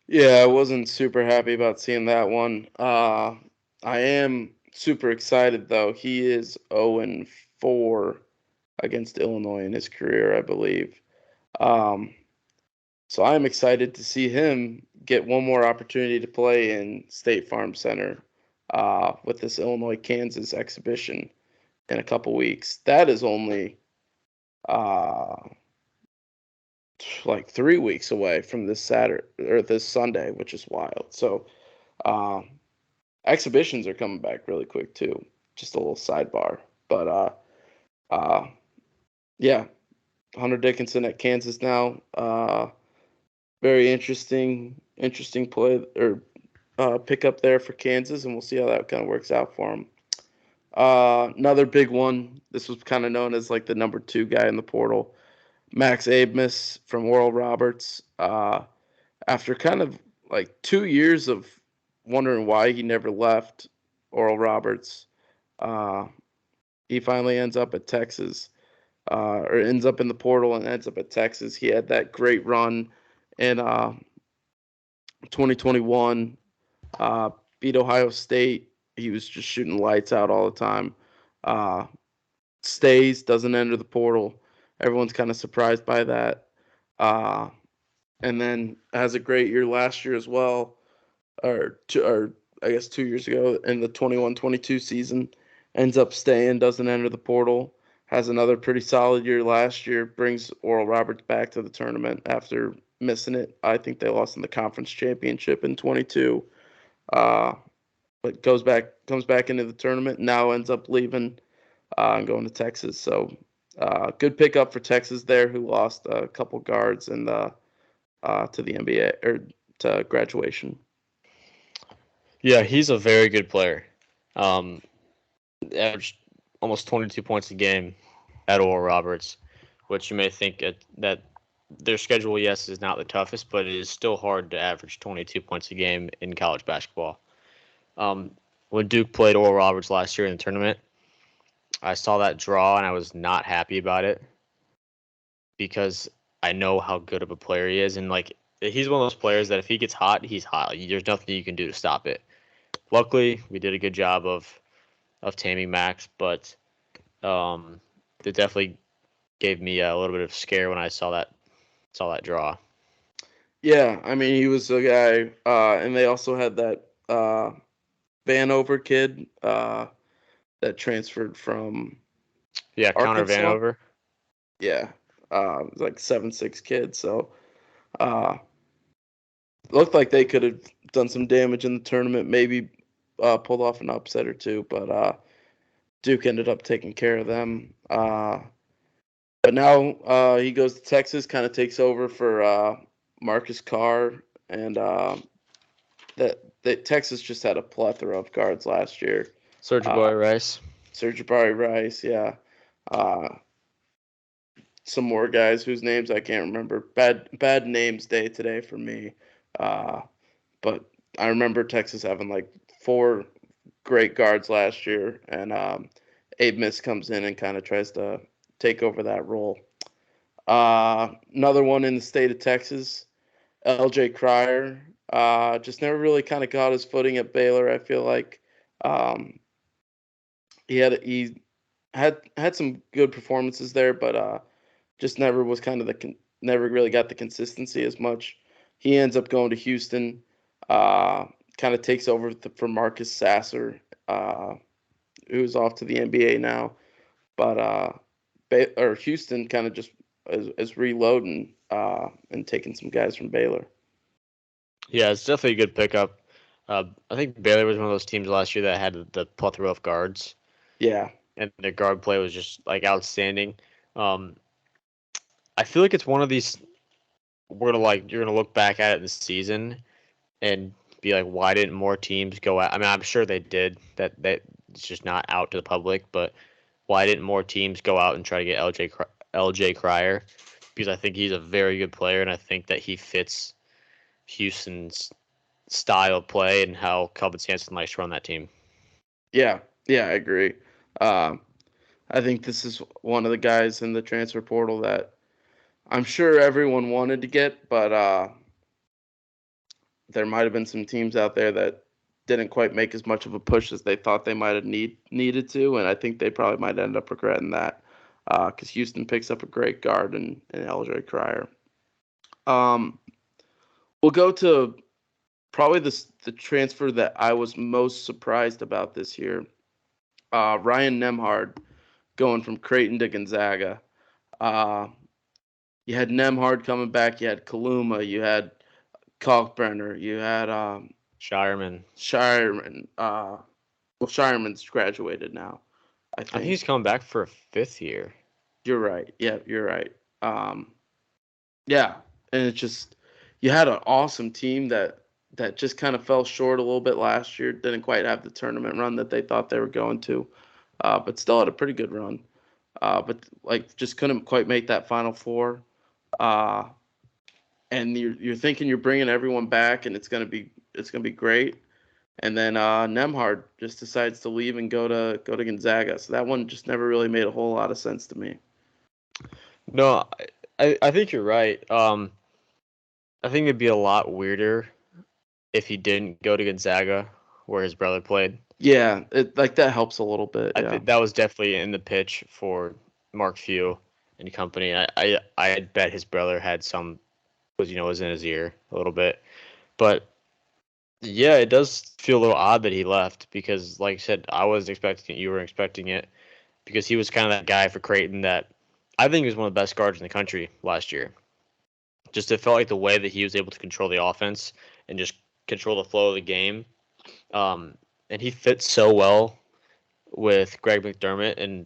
Yeah, I wasn't super happy about seeing that one. I am super excited though. He is 0-4 against Illinois in his career, I believe. So I'm excited to see him get one more opportunity to play in State Farm Center with this Illinois-Kansas exhibition in a couple weeks. That is only like 3 weeks away from this Saturday or this Sunday, which is wild. So exhibitions are coming back really quick too. Just a little sidebar, But yeah, Hunter Dickinson at Kansas now. Very interesting play or pickup there for Kansas, and we'll see how that kind of works out for him. Another big one. This was kind of known as like the number 2 guy in the portal, Max Abmas from Oral Roberts. After kind of like 2 years of wondering why he never left Oral Roberts, he finally ends up at Texas, or ends up in the portal and ends up at Texas. He had that great run in 2021, beat Ohio State. He was just shooting lights out all the time. Stays, doesn't enter the portal. Everyone's kind of surprised by that. And then has a great year last year as well, or I guess 2 years ago in the 21-22 season. Ends up staying, doesn't enter the portal. Has another pretty solid year last year. Brings Oral Roberts back to the tournament after missing it. I think they lost in the conference championship in 22. But comes back into the tournament. Now ends up leaving and going to Texas. So good pickup for Texas there, who lost a couple guards and to the NBA or to graduation. Yeah, he's a very good player. Averaged almost 22 points a game at Oral Roberts, which you may think that their schedule, yes, is not the toughest, but it is still hard to average 22 points a game in college basketball. When Duke played Oral Roberts last year in the tournament, I saw that draw and I was not happy about it because I know how good of a player he is, and like he's one of those players that if he gets hot, he's hot. There's nothing you can do to stop it. Luckily, we did a good job of taming Max, but it definitely gave me a little bit of scare when I saw that draw. Yeah, I mean he was a guy, and they also had that Vanover kid that transferred from Connor Arkansas. Vanover. Yeah, like 7'6" kid. So looked like they could have done some damage in the tournament. Maybe pulled off an upset or two, but Duke ended up taking care of them. But now he goes to Texas, kind of takes over for Marcus Carr, and that Texas just had a plethora of guards last year. Serge Rice. Serge Rice, yeah. Some more guys whose names I can't remember. Bad names day today for me. But I remember Texas having like 4 great guards last year, and Abe Miss comes in and kind of tries to take over that role. Another one in the state of Texas, LJ Cryer. Just never really kind of got his footing at Baylor. I feel like he had some good performances there, but just never was kind of never really got the consistency as much. He ends up going to Houston, kind of takes over for Marcus Sasser, who's off to the NBA now. But Houston kind of just is reloading and taking some guys from Baylor. Yeah, it's definitely a good pickup. I think Baylor was one of those teams last year that had the plethora of guards. Yeah. And their guard play was just like outstanding. I feel like it's one of these you're gonna look back at it in the season and be like, why didn't more teams go out? I mean, I'm sure they did. That it's just not out to the public, but why didn't more teams go out and try to get LJ Cryer? Because I think he's a very good player, and I think that he fits Houston's style of play and how Kelvin Sampson likes to run that team. Yeah, I agree. I think this is one of the guys in the transfer portal that I'm sure everyone wanted to get, but there might have been some teams out there that didn't quite make as much of a push as they thought they might have needed to, and I think they probably might end up regretting that because Houston picks up a great guard in LJ Cryer. We'll go to probably the transfer that I was most surprised about this year. Ryan Nembhard going from Creighton to Gonzaga. You had Nembhard coming back. You had Kaluma. You had Kalkbrenner. You had Shireman. Shireman. Shireman's graduated now. I I think think he's coming back for a 5th year. you're right. Yeah, you're right. Yeah, and it's just you had an awesome team that just kind of fell short a little bit last year. Didn't quite have the tournament run that they thought they were going to, but still had a pretty good run. But like just couldn't quite make that Final Four. Uh, and you're thinking you're bringing everyone back and it's gonna be great. And then Nemhard just decides to leave and go to Gonzaga. So that one just never really made a whole lot of sense to me. No, I think you're right. I think it'd be a lot weirder if he didn't go to Gonzaga, where his brother played. Yeah, it like that helps a little bit. I Yeah. think that was definitely in the pitch for Mark Few and company. I bet his brother had some was in his ear a little bit, but yeah, it does feel a little odd that he left because, like I said, I was expecting it. You were expecting it because he was kind of that guy for Creighton that I think was one of the best guards in the country last year. Just it felt like the way that he was able to control the offense and just control the flow of the game. And he fits so well with Greg McDermott and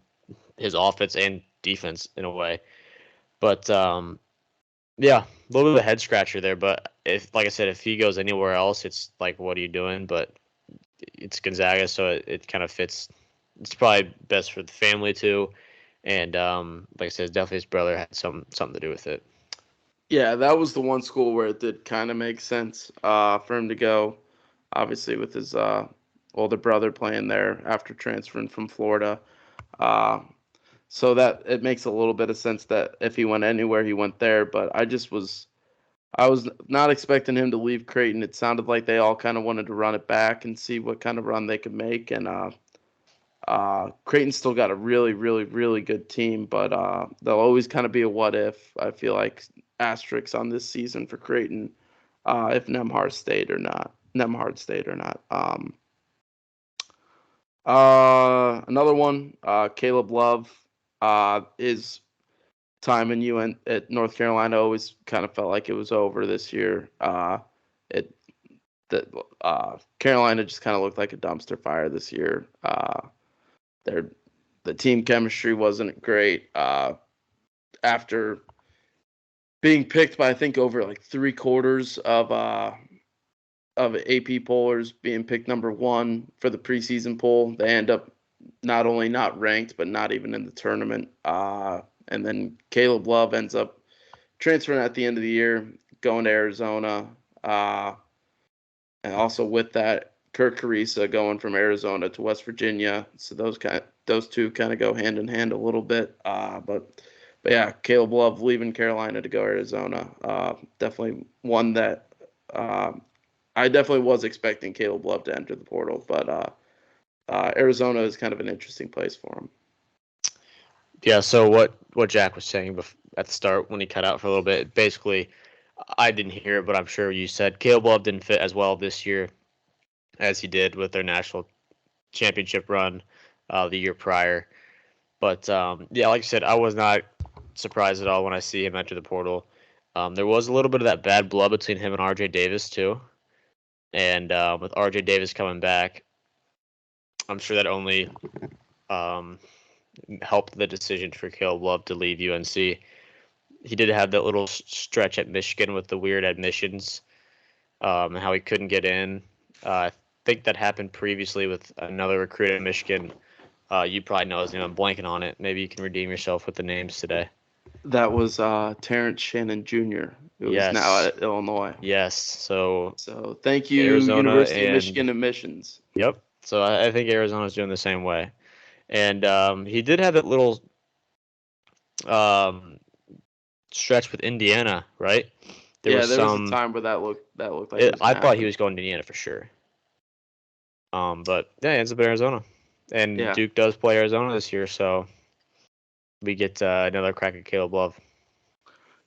his offense and defense in a way. But yeah, a little bit of a head scratcher there. But if, like I said, if he goes anywhere else, it's like, what are you doing? But it's Gonzaga, so it kind of fits. It's probably best for the family too. And like I said, definitely his brother had something to do with it. Yeah, that was the one school where it did kind of make sense for him to go. Obviously, with his older brother playing there after transferring from Florida. Uh, so that it makes a little bit of sense that if he went anywhere, he went there. But I was not expecting him to leave Creighton. It sounded like they all kind of wanted to run it back and see what kind of run they could make. And Creighton still got a really, really, really good team, but they'll always kind of be a what if. I feel like asterisks on this season for Creighton if Nemhard stayed or not. Nemhard stayed or not. Another one, Caleb Love. His time in UN at North Carolina always kind of felt like it was over this year. It that Carolina just kind of looked like a dumpster fire this year. Their the team chemistry wasn't great after being picked by I think over like 3/4 of AP pollers being picked number one for the preseason poll. They end up not only not ranked but not even in the tournament. And then Caleb Love ends up transferring at the end of the year, going to Arizona. And also with that, Kirk Carissa going from Arizona to West Virginia. So those two kind of go hand in hand a little bit. But yeah, Caleb Love leaving Carolina to go Arizona. Definitely one that I definitely was expecting Caleb Love to enter the portal, but Arizona is kind of an interesting place for him. Yeah. So what Jack was saying at the start when he cut out for a little bit, basically, I didn't hear it, but I'm sure you said Caleb Love didn't fit as well this year as he did with their national championship run the year prior. But yeah, like I said, I was not surprised at all when I see him enter the portal. There was a little bit of that bad blood between him and RJ Davis too, and with RJ Davis coming back, I'm sure that only um, helped the decision for Caleb Love to leave UNC. He did have that little stretch at Michigan with the weird admissions and how he couldn't get in. I think that happened previously with another recruit at Michigan. You probably know his name. I'm blanking on it. Maybe you can redeem yourself with the names today. That was Terrence Shannon Jr., who is now Yes. at Illinois. Yes. So So thank you, Arizona University of and Michigan admissions. yep. So I think Arizona's doing the same way. And he did have that little um, stretch with Indiana, right? There Yeah, was there was a some. time where that looked like it was I gonna thought he happen. was going to Indiana for sure. But yeah, he ends up in Arizona, and Yeah, Duke does play Arizona this year, so we get another crack at Caleb Love.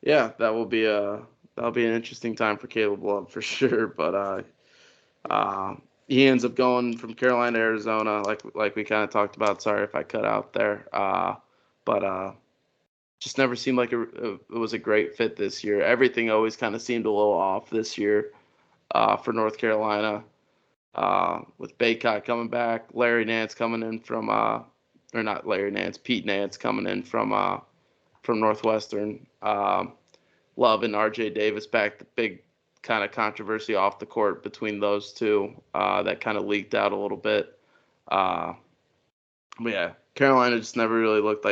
yeah, that'll be an interesting time for Caleb Love for sure. But uh, he ends up going from Carolina to Arizona, like we kind of talked about. Sorry if I cut out there. But just never seemed like it was a great fit this year. Everything always kind of seemed a little off this year for North Carolina. With Baycott coming back, Larry Nance coming in from or not Larry Nance, Pete Nance coming in from Northwestern. Love and R.J. Davis back. The big kind of controversy off the court between those two that kind of leaked out a little bit. But yeah, Carolina just never really looked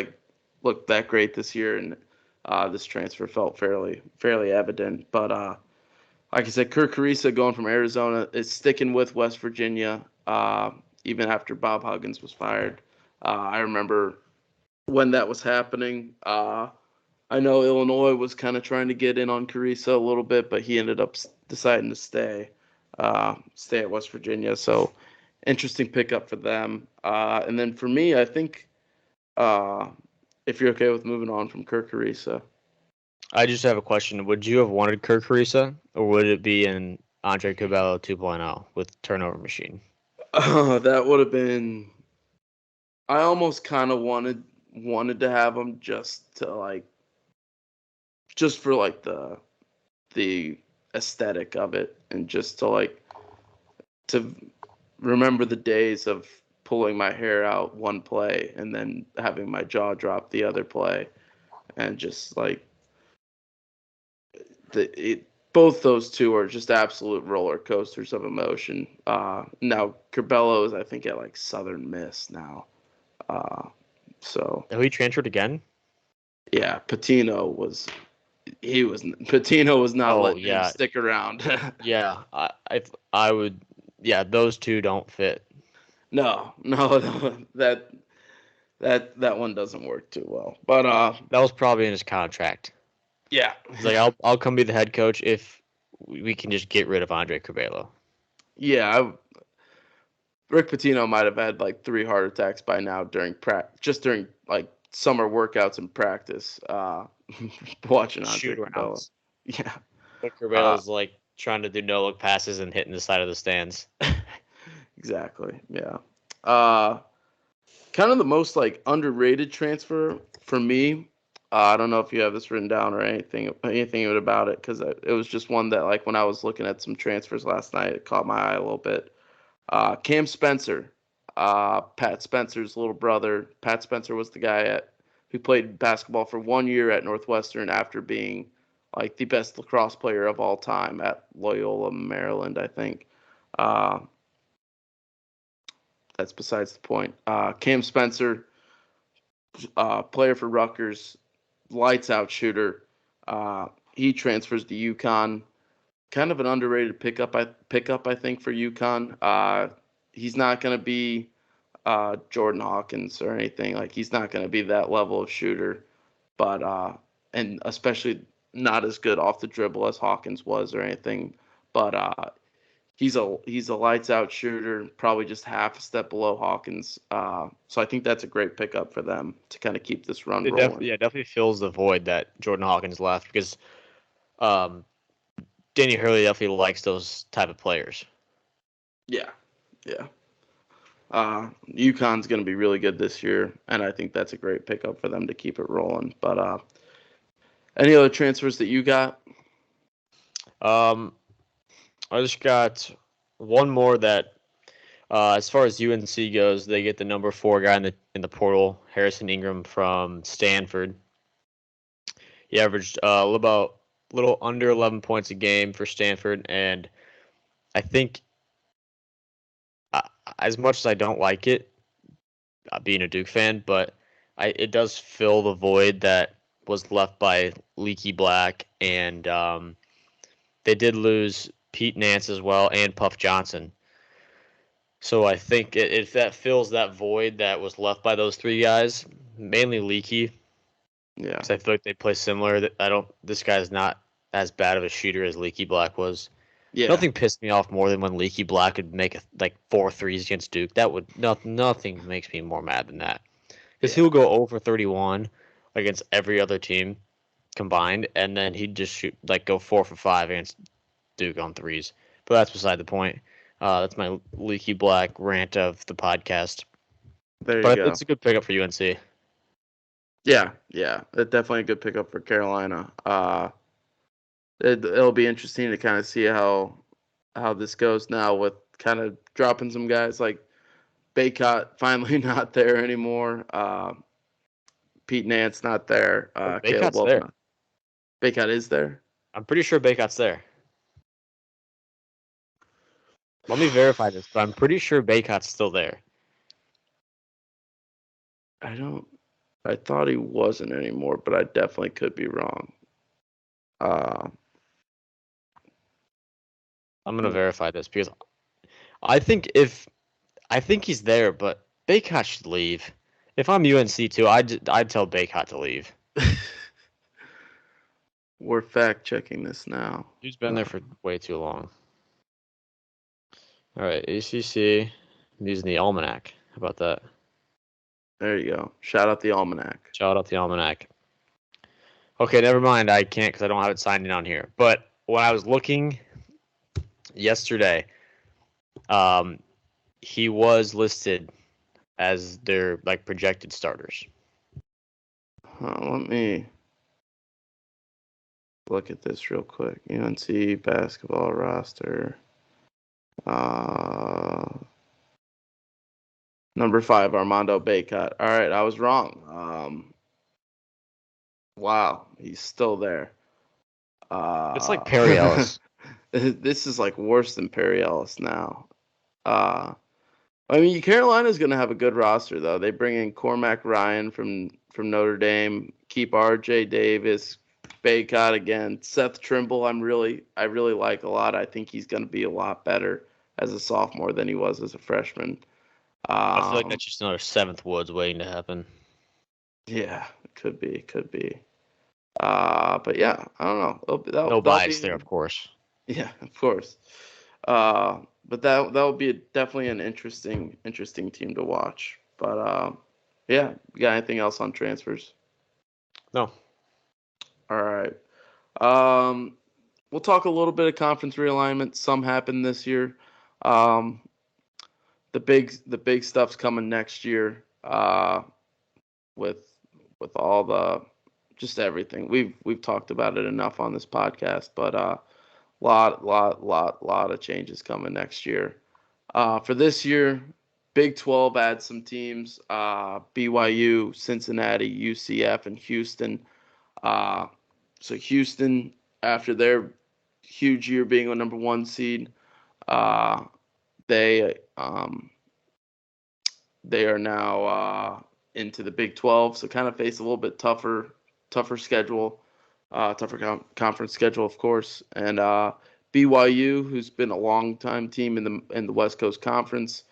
that great this year, and this transfer felt fairly evident. But like I said, Kirk Carissa going from Arizona is sticking with West Virginia, even after Bob Huggins was fired. I remember when that was happening. I know Illinois was kind of trying to get in on Carissa a little bit, but he ended up deciding to stay at West Virginia. So interesting pickup for them. And then for me, I think if you're okay with moving on from Kirk Carissa. I just have a question. Would you have wanted Kirk Carissa, or would it be an Andre Curbelo 2.0 with turnover machine? That would have been. I almost kind of wanted to have him just for like the aesthetic of it, and just to remember the days of pulling my hair out one play and then having my jaw drop the other play, and just like both those two are just absolute roller coasters of emotion. Now Curbelo is, I think, at like Southern Miss now. So He transferred again? yeah, Patino was not Oh letting him yeah, stick around. yeah. I would. Yeah, those two don't fit. No, that one doesn't work too well. But That was probably in his contract. yeah, He's like, I'll come be the head coach if we can just get rid of Andre Curbelo. yeah. Rick Pitino might have had like 3 heart attacks by now during like summer workouts and practice. Watching Andre Shoot Cabela. rounds. Yeah. But Uh, Curbelo's like trying to do no look passes and hitting the side of the stands. exactly. Yeah. Uh, Kind of the most like underrated transfer for me. I don't know if you have this written down or anything about it, because it was just one that, like, when I was looking at some transfers last night, it caught my eye a little bit. Cam Spencer, Pat Spencer's little brother. Pat Spencer was the guy who played basketball for 1 year at Northwestern after being like the best lacrosse player of all time at Loyola, Maryland, I think. Uh, that's besides the point. Cam Spencer, player for Rutgers, lights out shooter. He transfers to UConn. Kind of an underrated pickup, I think, for UConn. He's not going to be Jordan Hawkins or anything. Like, he's not going to be that level of shooter, but and especially not as good off the dribble as Hawkins was or anything. But he's a lights out shooter, probably just half a step below Hawkins. So I think that's a great pickup for them to kind of keep this run rolling. Definitely fills the void that Jordan Hawkins left because um, Danny Hurley definitely likes those type of players. Yeah, yeah. UConn's going to be really good this year, and I think that's a great pickup for them to keep it rolling. But any other transfers that you got? Um, I just got one more that, as far as UNC goes, they get the number 4 guy in the portal, Harrison Ingram from Stanford. He averaged little under 11 points a game for Stanford, and I think as much as I don't like it, being a Duke fan, but it does fill the void that was left by Leaky Black, and they did lose Pete Nance as well and Puff Johnson. So I think if that fills that void that was left by those 3 guys, mainly Leaky, Yeah, because I feel like they play similar. This guy's not as bad of a shooter as Leaky Black was. yeah, Nothing pissed me off more than when Leaky Black could make like 4 threes against Duke. Nothing makes me more mad than that. Because yeah, he'll go over 31 against every other team combined, and then he'd just go 4 for 5 against Duke on threes. But that's beside the point. That's my Leaky Black rant of the podcast. there you But go. it's a good pickup for UNC. Yeah, yeah, it's definitely a good pickup for Carolina. It'll be interesting to kind of see how this goes now with kind of dropping some guys. Like, Baycott finally not there anymore. Pete Nance not there. Caleb Baycott's Wolf there. not. Baycott is there. I'm pretty sure Baycott's there. Let me verify this, but I'm pretty sure Baycott's still there. I thought he wasn't anymore, but I definitely could be wrong. I'm gonna verify this because I think he's there, but Baycott should leave. If I'm UNC too, I'd tell Baycott to leave. We're fact checking this now. He's been there for way too long. All right, ACC. I'm using the almanac. How about that? There you go. Shout out the almanac. Shout out the almanac. Okay, never mind. I can't because I don't have it signed in on here. But when I was looking yesterday, he was listed as their like projected starters. Let me look at this real quick. UNC basketball roster. Number 5, Armando Baycott. All right, I was wrong. Wow, he's still there. It's like Perry Ellis. This is like worse than Perry Ellis now. I mean, Carolina's going to have a good roster though. They bring in Cormac Ryan from Notre Dame, keep R.J. Davis, Baycott again, Seth Trimble. I really like a lot. I think he's going to be a lot better as a sophomore than he was as a freshman. I feel like that's just another 7th Woods waiting to happen. Yeah, it could be. But yeah, I don't know. No bias there, of course. Yeah, of course. But that would be definitely an interesting team to watch. But yeah, you got anything else on transfers? No. All right. We'll talk a little bit of conference realignment. Some happened this year. The big stuff's coming next year. With all the just everything. We've talked about it enough on this podcast, but lot of changes coming next year. For this year, Big 12 adds some teams. BYU, Cincinnati, UCF, and Houston. So Houston, after their huge year being a number 1 seed, they are now into the Big 12, so kind of face a little bit tougher schedule, conference schedule, of course. And BYU, who's been a long-time team in the West Coast Conference.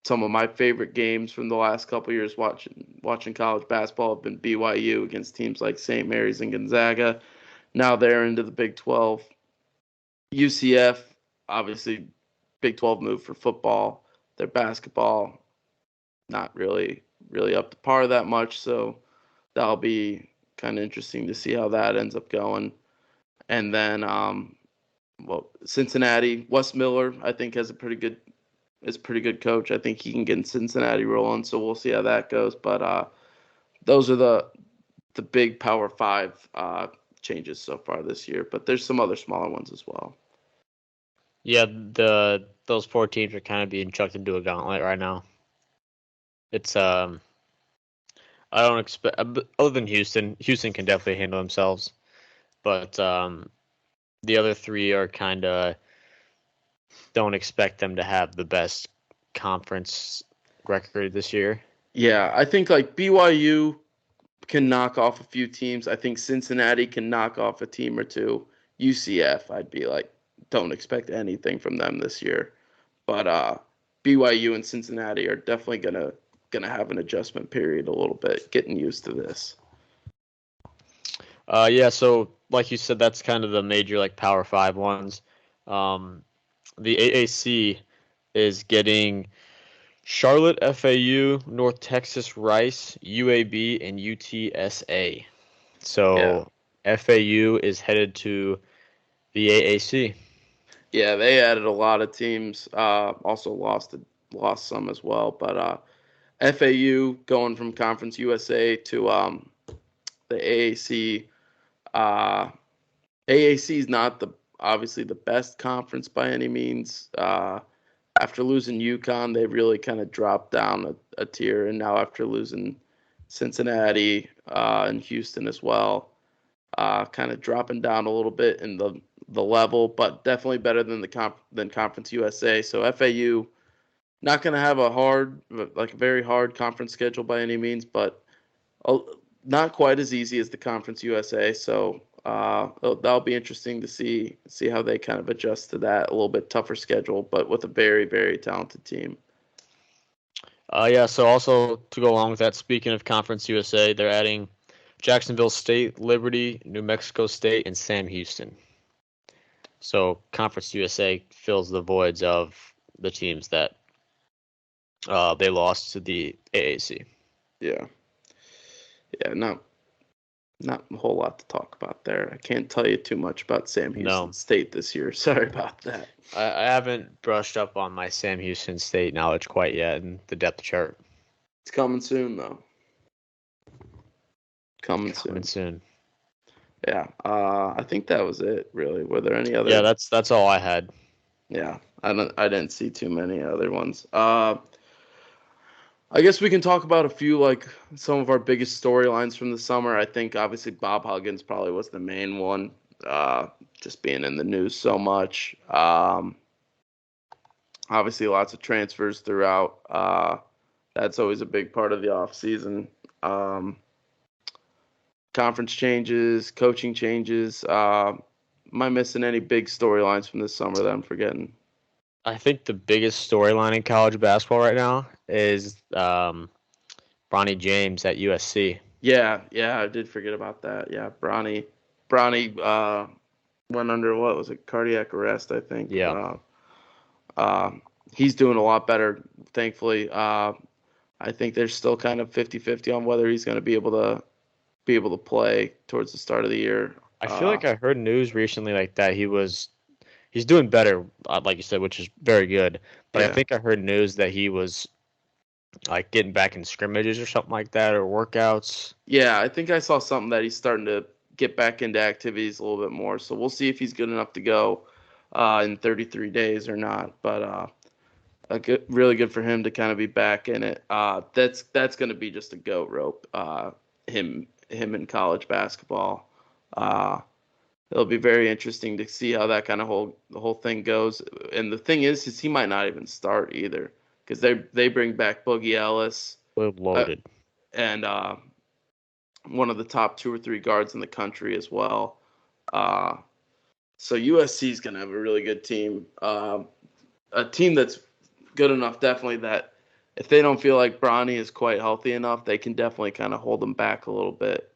Some of my favorite games from the last couple years watching college basketball have been BYU against teams like St. Mary's and Gonzaga. Now they're into the Big 12. UCF, obviously, Big 12 move for football. Their basketball, not really up to par that much, so that'll be kind of interesting to see how that ends up going. And then, Cincinnati, Wes Miller, I think is a pretty good coach. I think he can get Cincinnati rolling, so we'll see how that goes. But those are the big Power 5 changes so far this year. But there's some other smaller ones as well. Yeah, those 4 teams are kind of being chucked into a gauntlet right now. It's I don't expect other than Houston can definitely handle themselves, but the other 3 are kind of don't expect them to have the best conference record this year. Yeah, I think like BYU can knock off a few teams. I think Cincinnati can knock off a team or two. UCF, I'd be like, don't expect anything from them this year. But BYU and Cincinnati are definitely gonna have an adjustment period a little bit, getting used to this. Yeah, so like you said, that's kind of the major like Power 5 ones. The AAC is getting Charlotte, FAU, North Texas, Rice, UAB, and UTSA. So yeah. FAU is headed to the AAC. Yeah, they added a lot of teams. Also lost some as well. But FAU going from Conference USA to the AAC. AAC is not obviously the best conference by any means. after losing UConn, they really kind of dropped down a tier, and now after losing Cincinnati and Houston as well, kind of dropping down a little bit in the level, but definitely better than than Conference USA. So FAU not going to have a very hard conference schedule by any means, but not quite as easy as the Conference USA. So that'll be interesting to see how they kind of adjust to that a little bit tougher schedule, but with a very, very talented team. Yeah, so also to go along with that, speaking of Conference USA, they're adding Jacksonville State, Liberty, New Mexico State, and Sam Houston. So Conference USA fills the voids of the teams that they lost to the AAC. Yeah, not a whole lot to talk about there. I can't tell you too much about Sam Houston State this year. Sorry about that. I haven't brushed up on my Sam Houston State knowledge quite yet in the depth chart. It's coming soon, though. Coming soon. Yeah, I think that was it. Really, were there any other? Yeah, that's all I had. Yeah, I didn't see too many other ones. I guess we can talk about a few, like some of our biggest storylines from the summer. I think obviously Bob Huggins probably was the main one, just being in the news so much. Obviously lots of transfers throughout. That's always a big part of the offseason. Conference changes, coaching changes. Am I missing any big storylines from this summer that I'm forgetting? I think the biggest storyline in college basketball right now is Bronny James at USC. Yeah, I did forget about that. Yeah, Bronny went under, what was it, cardiac arrest, I think. Yeah. He's doing a lot better, thankfully. I think there's still kind of 50-50 on whether he's going to be able to play towards the start of the year. I feel like I heard news recently like that he's doing better, like you said, which is very good. But yeah. I think I heard news that he was like getting back in scrimmages or something like that, or workouts. Yeah, I think I saw something that he's starting to get back into activities a little bit more. So we'll see if he's good enough to go in 33 days or not. But really good for him to kind of be back in it. That's going to be just a goat rope. Him in college basketball. It'll be very interesting to see how that kind of the whole thing goes. And the thing is he might not even start either, because they bring back Boogie Ellis, loaded, and one of the top 2 or 3 guards in the country as well. So USC is going to have a really good team, a team that's good enough, definitely, that if they don't feel like Bronny is quite healthy enough, they can definitely kind of hold him back a little bit.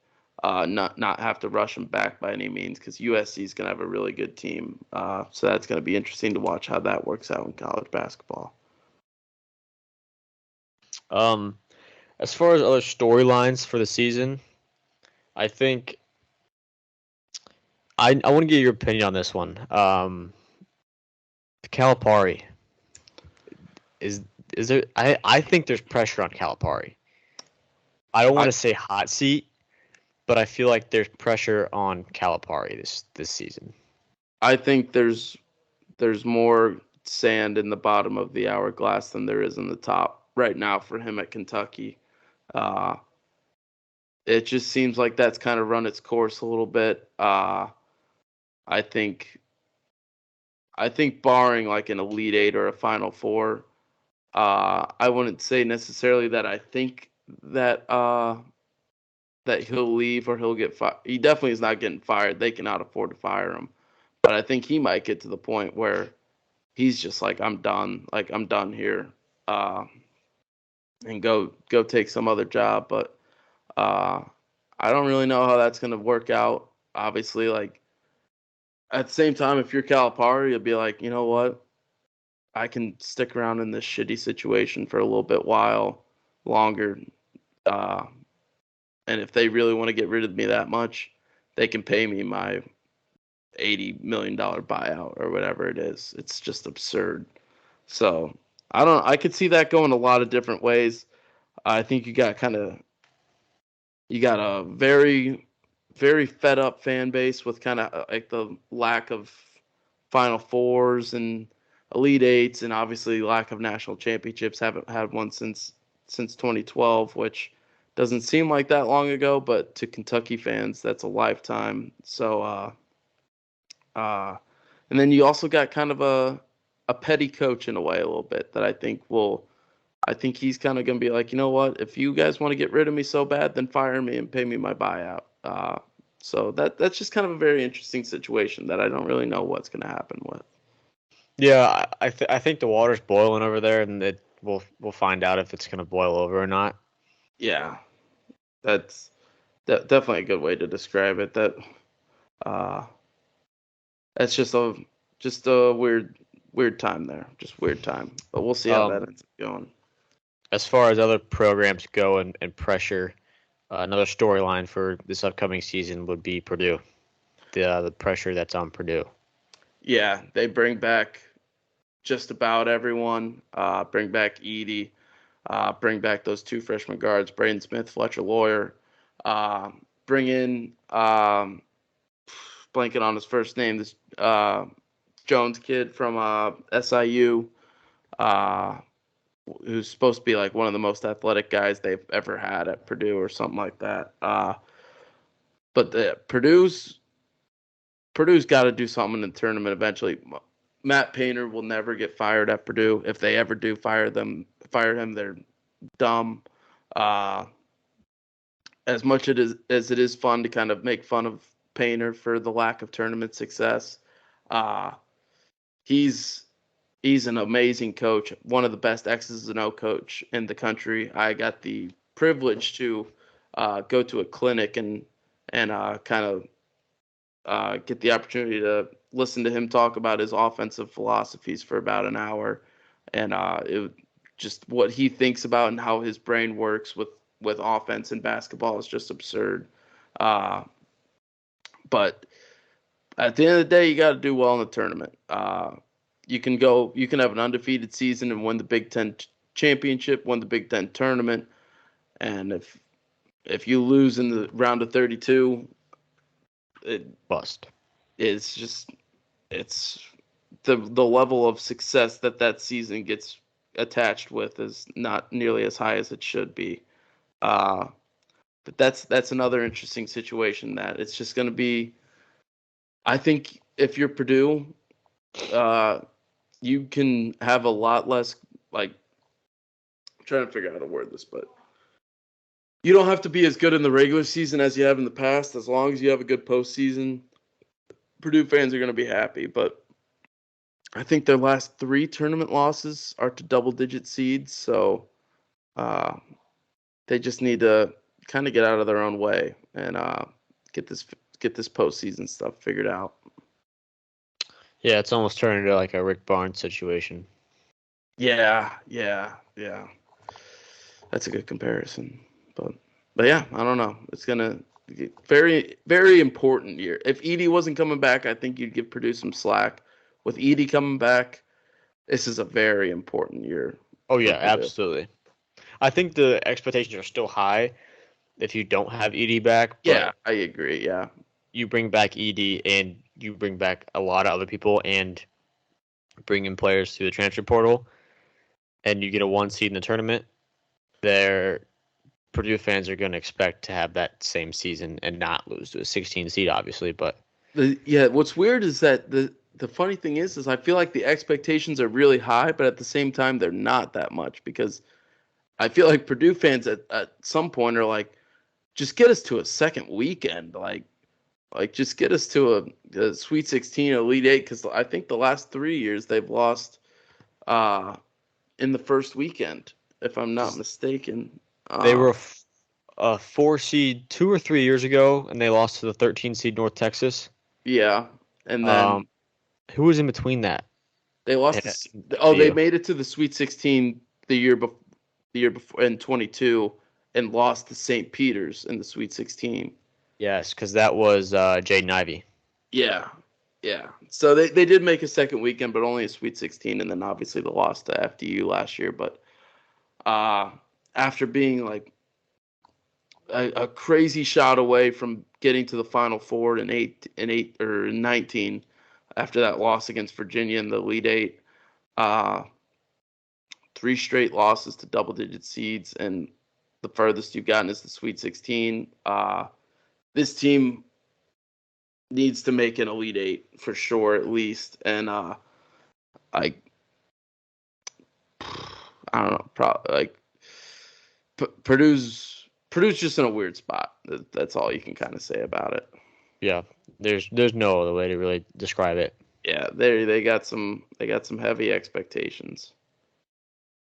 Not have to rush him back by any means, because USC is going to have a really good team. So that's going to be interesting to watch how that works out in college basketball. As far as other storylines for the season, I think I want to get your opinion on this one. Calipari is there? I think there's pressure on Calipari. I don't want to say hot seat, but I feel like there's pressure on Calipari this season. I think there's more sand in the bottom of the hourglass than there is in the top right now for him at Kentucky. It just seems like that's kind of run its course a little bit. I think barring like an Elite Eight or a Final Four, I wouldn't say necessarily that I think that that he'll leave or he'll get fired. He definitely is not getting fired. They cannot afford to fire him. But I think he might get to the point where he's just like, I'm done. Like, I'm done here. And go take some other job. But I don't really know how that's going to work out. Obviously, like, at the same time, if you're Calipari, you'll be like, you know what? I can stick around in this shitty situation for a little bit while longer. And if they really want to get rid of me that much, they can pay me my $80 million buyout or whatever it is. It's just absurd. So I could see that going a lot of different ways. I think you got a very, very fed up fan base with kind of like the lack of Final Fours and Elite Eights, and obviously lack of national championships. Haven't had one since 2012, which doesn't seem like that long ago, but to Kentucky fans, that's a lifetime. So, and then you also got kind of a petty coach in a way, a little bit, that I think he's kind of going to be like, you know what? If you guys want to get rid of me so bad, then fire me and pay me my buyout. So that's just kind of a very interesting situation that I don't really know what's going to happen with. Yeah, I think the water's boiling over there, and we'll find out if it's going to boil over or not. Yeah, that's definitely a good way to describe it. Uh, that's just a weird time there, just weird time. But we'll see how that ends up going. As far as other programs go and pressure, another storyline for this upcoming season would be Purdue. The pressure that's on Purdue. Yeah, they bring back just about everyone. Bring back Edey. Bring back those two freshman guards, Braden Smith, Fletcher Lawyer. Bring in blanking on his first name, this Jones kid from SIU, who's supposed to be like one of the most athletic guys they've ever had at Purdue or something like that. But Purdue's got to do something in the tournament eventually. Matt Painter will never get fired at Purdue. If they ever do fire him, they're dumb. As much as it is fun to kind of make fun of Painter for the lack of tournament success, he's an amazing coach, one of the best X's and O coach in the country. I got the privilege to go to a clinic and kind of get the opportunity to listen to him talk about his offensive philosophies for about an hour, and it just what he thinks about and how his brain works with offense and basketball is just absurd. But at the end of the day, you got to do well in the tournament. You can have an undefeated season and win the Big Ten championship, win the Big Ten tournament, and if you lose in the round of 32, bust. It's the level of success that season gets attached with is not nearly as high as it should be. But that's another interesting situation that it's just going to be. I think if you're Purdue, you can have a lot less, like, I'm trying to figure out how to word this, but you don't have to be as good in the regular season as you have in the past. As long as you have a good postseason, Purdue fans are going to be happy. But I think their last 3 tournament losses are to double-digit seeds, so they just need to kind of get out of their own way and get this postseason stuff figured out. Yeah, it's almost turned into like a Rick Barnes situation. Yeah. That's a good comparison. But yeah, I don't know. It's gonna be very, very important year. If Edey wasn't coming back, I think you'd give Purdue some slack. With Edey coming back, this is a very important year. Oh yeah, absolutely. I think the expectations are still high if you don't have Edey back. But yeah, I agree. Yeah, you bring back Edey and you bring back a lot of other people and bring in players through the transfer portal, and you get a 1 seed in the tournament. Purdue fans are going to expect to have that same season and not lose to a 16 seed, obviously. But what's weird is that the funny thing is I feel like the expectations are really high, but at the same time they're not that much, because I feel like Purdue fans at some point are like, just get us to a second weekend, like just get us to a Sweet 16, Elite Eight, because I think the last 3 years they've lost in the first weekend, if I'm not mistaken. They were a 4 seed 2 or 3 years ago, and they lost to the 13 seed North Texas. Yeah, and then who was in between that? They lost. They made it to the Sweet 16 the year before in 22, and lost to St. Peter's in the Sweet 16. Yes, because that was Jaden Ivey. Yeah. So they did make a second weekend, but only a Sweet 16, and then obviously the loss to FDU last year. But after being like a crazy shot away from getting to the Final Four in 19, after that loss against Virginia in the Elite Eight, Uh, 3 straight losses to double-digit seeds, and the furthest you've gotten is the Sweet 16. This team needs to make an Elite Eight for sure, at least. And I don't know, Purdue's just in a weird spot. That's all you can kind of say about it. Yeah, there's no other way to really describe it. Yeah, they got some heavy expectations.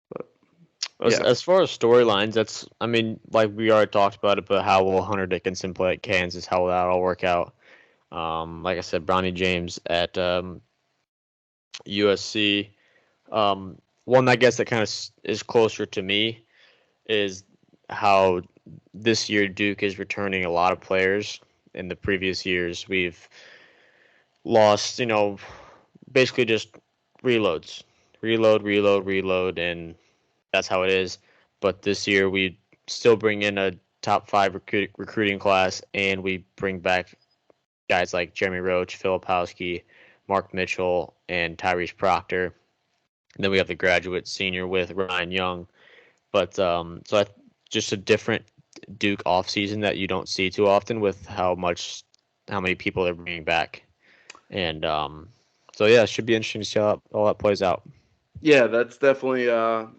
But As far as storylines, that's, I mean, like we already talked about it, but how will Hunter Dickinson play at Kansas? How will that all work out? Like I said, Bronny James at USC. One I guess that kind of is closer to me is how this year Duke is returning a lot of players. In the previous years, we've lost, basically just reloads, reload, and that's how it is. But this year we still bring in a top 5 recruiting class, and we bring back guys like Jeremy Roach, Filipowski, Mark Mitchell, and Tyrese Proctor. And then we have the graduate senior with Ryan Young. But just a different Duke offseason that you don't see too often with how many people they're bringing back. And so yeah, it should be interesting to see how all that plays out. Yeah, that's definitely a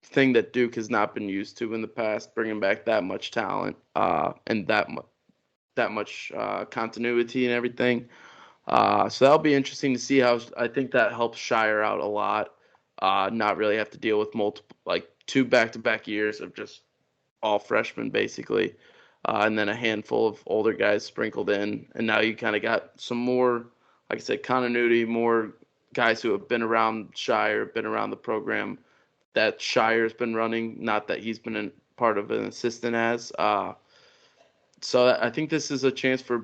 thing that Duke has not been used to in the past, bringing back that much talent and that much continuity and everything. So that'll be interesting to see how. I think that helps Shire out a lot. Not really have to deal with multiple, like 2 back-to-back years of just all freshmen basically, and then a handful of older guys sprinkled in, and now you kind of got some more, like I said, continuity, more guys who have been around Shire, been around the program that Shire's been running, not that he's been part of an assistant as. So I think this is a chance for a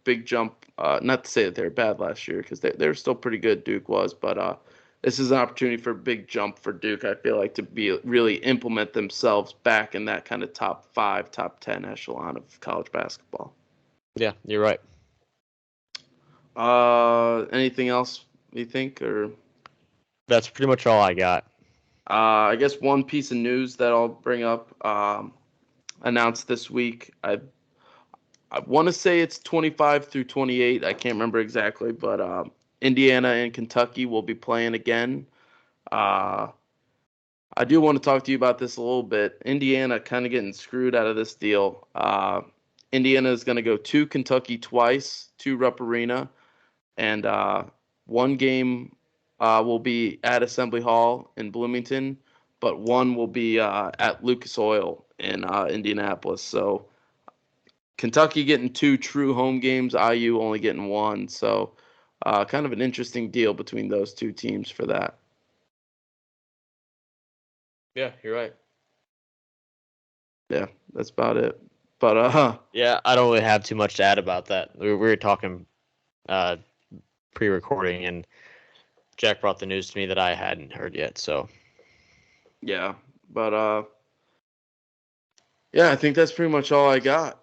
big jump. Not to say that they were bad last year, because they were still pretty good, Duke was, but this is an opportunity for a big jump for Duke, I feel like, to really implement themselves back in that kind of top 5, top 10 echelon of college basketball. Yeah, you're right. Anything else you think, or? That's pretty much all I got. I guess one piece of news that I'll bring up, announced this week. I want to say it's 25 through 28. I can't remember exactly, but Indiana and Kentucky will be playing again. I do want to talk to you about this a little bit. Indiana kind of getting screwed out of this deal. Indiana is going to go to Kentucky twice, to Rupp Arena, and one game will be at Assembly Hall in Bloomington, but one will be at Lucas Oil in Indianapolis. So Kentucky getting 2 true home games, IU only getting 1. So kind of an interesting deal between those 2 teams for that. Yeah, you're right. Yeah, that's about it. But yeah, I don't really have too much to add about that. We were talking pre-recording, and Jack brought the news to me that I hadn't heard yet. So yeah, but yeah, I think that's pretty much all I got.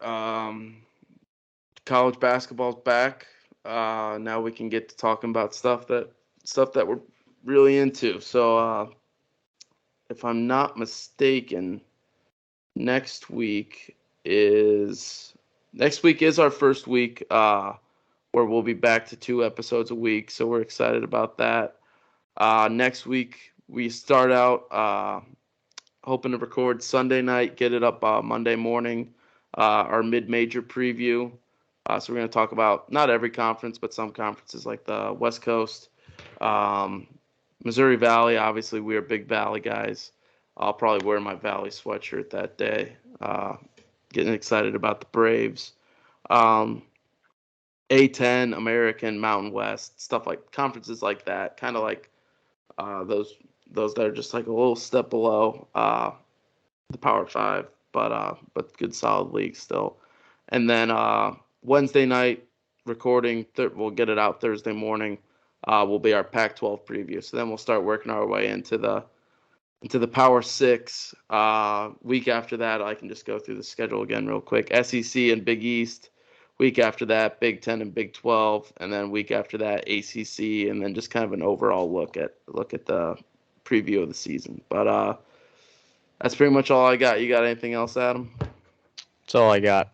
College basketball's back. Now we can get to talking about stuff that we're really into. So if I'm not mistaken, next week is our first week where we'll be back to 2 episodes a week. So we're excited about that. Next week we start out hoping to record Sunday night, get it up Monday morning, our mid-major preview. So we're going to talk about not every conference, but some conferences like the West Coast, Missouri Valley. Obviously, we are big Valley guys. I'll probably wear my Valley sweatshirt that day. Getting excited about the Braves. A10, American, Mountain West, stuff like conferences like that. Kind of like those that are just like a little step below the Power 5, but good solid league still. And then Wednesday night recording, we'll get it out Thursday morning. Will be our Pac-12 preview. So then we'll start working our way into the Power 6. Week after that, I can just go through the schedule again real quick. SEC and Big East Week after that, Big 10 and Big 12, and then week after that, ACC, and then just kind of an overall look at the preview of the season. But that's pretty much all I got. You got anything else, Adam? That's all I got.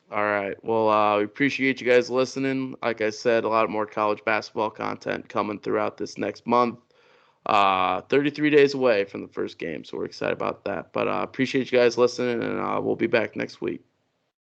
All right. Well, we appreciate you guys listening. Like I said, a lot more college basketball content coming throughout this next month. 33 days away from the first game, so we're excited about that. But appreciate you guys listening, and we'll be back next week.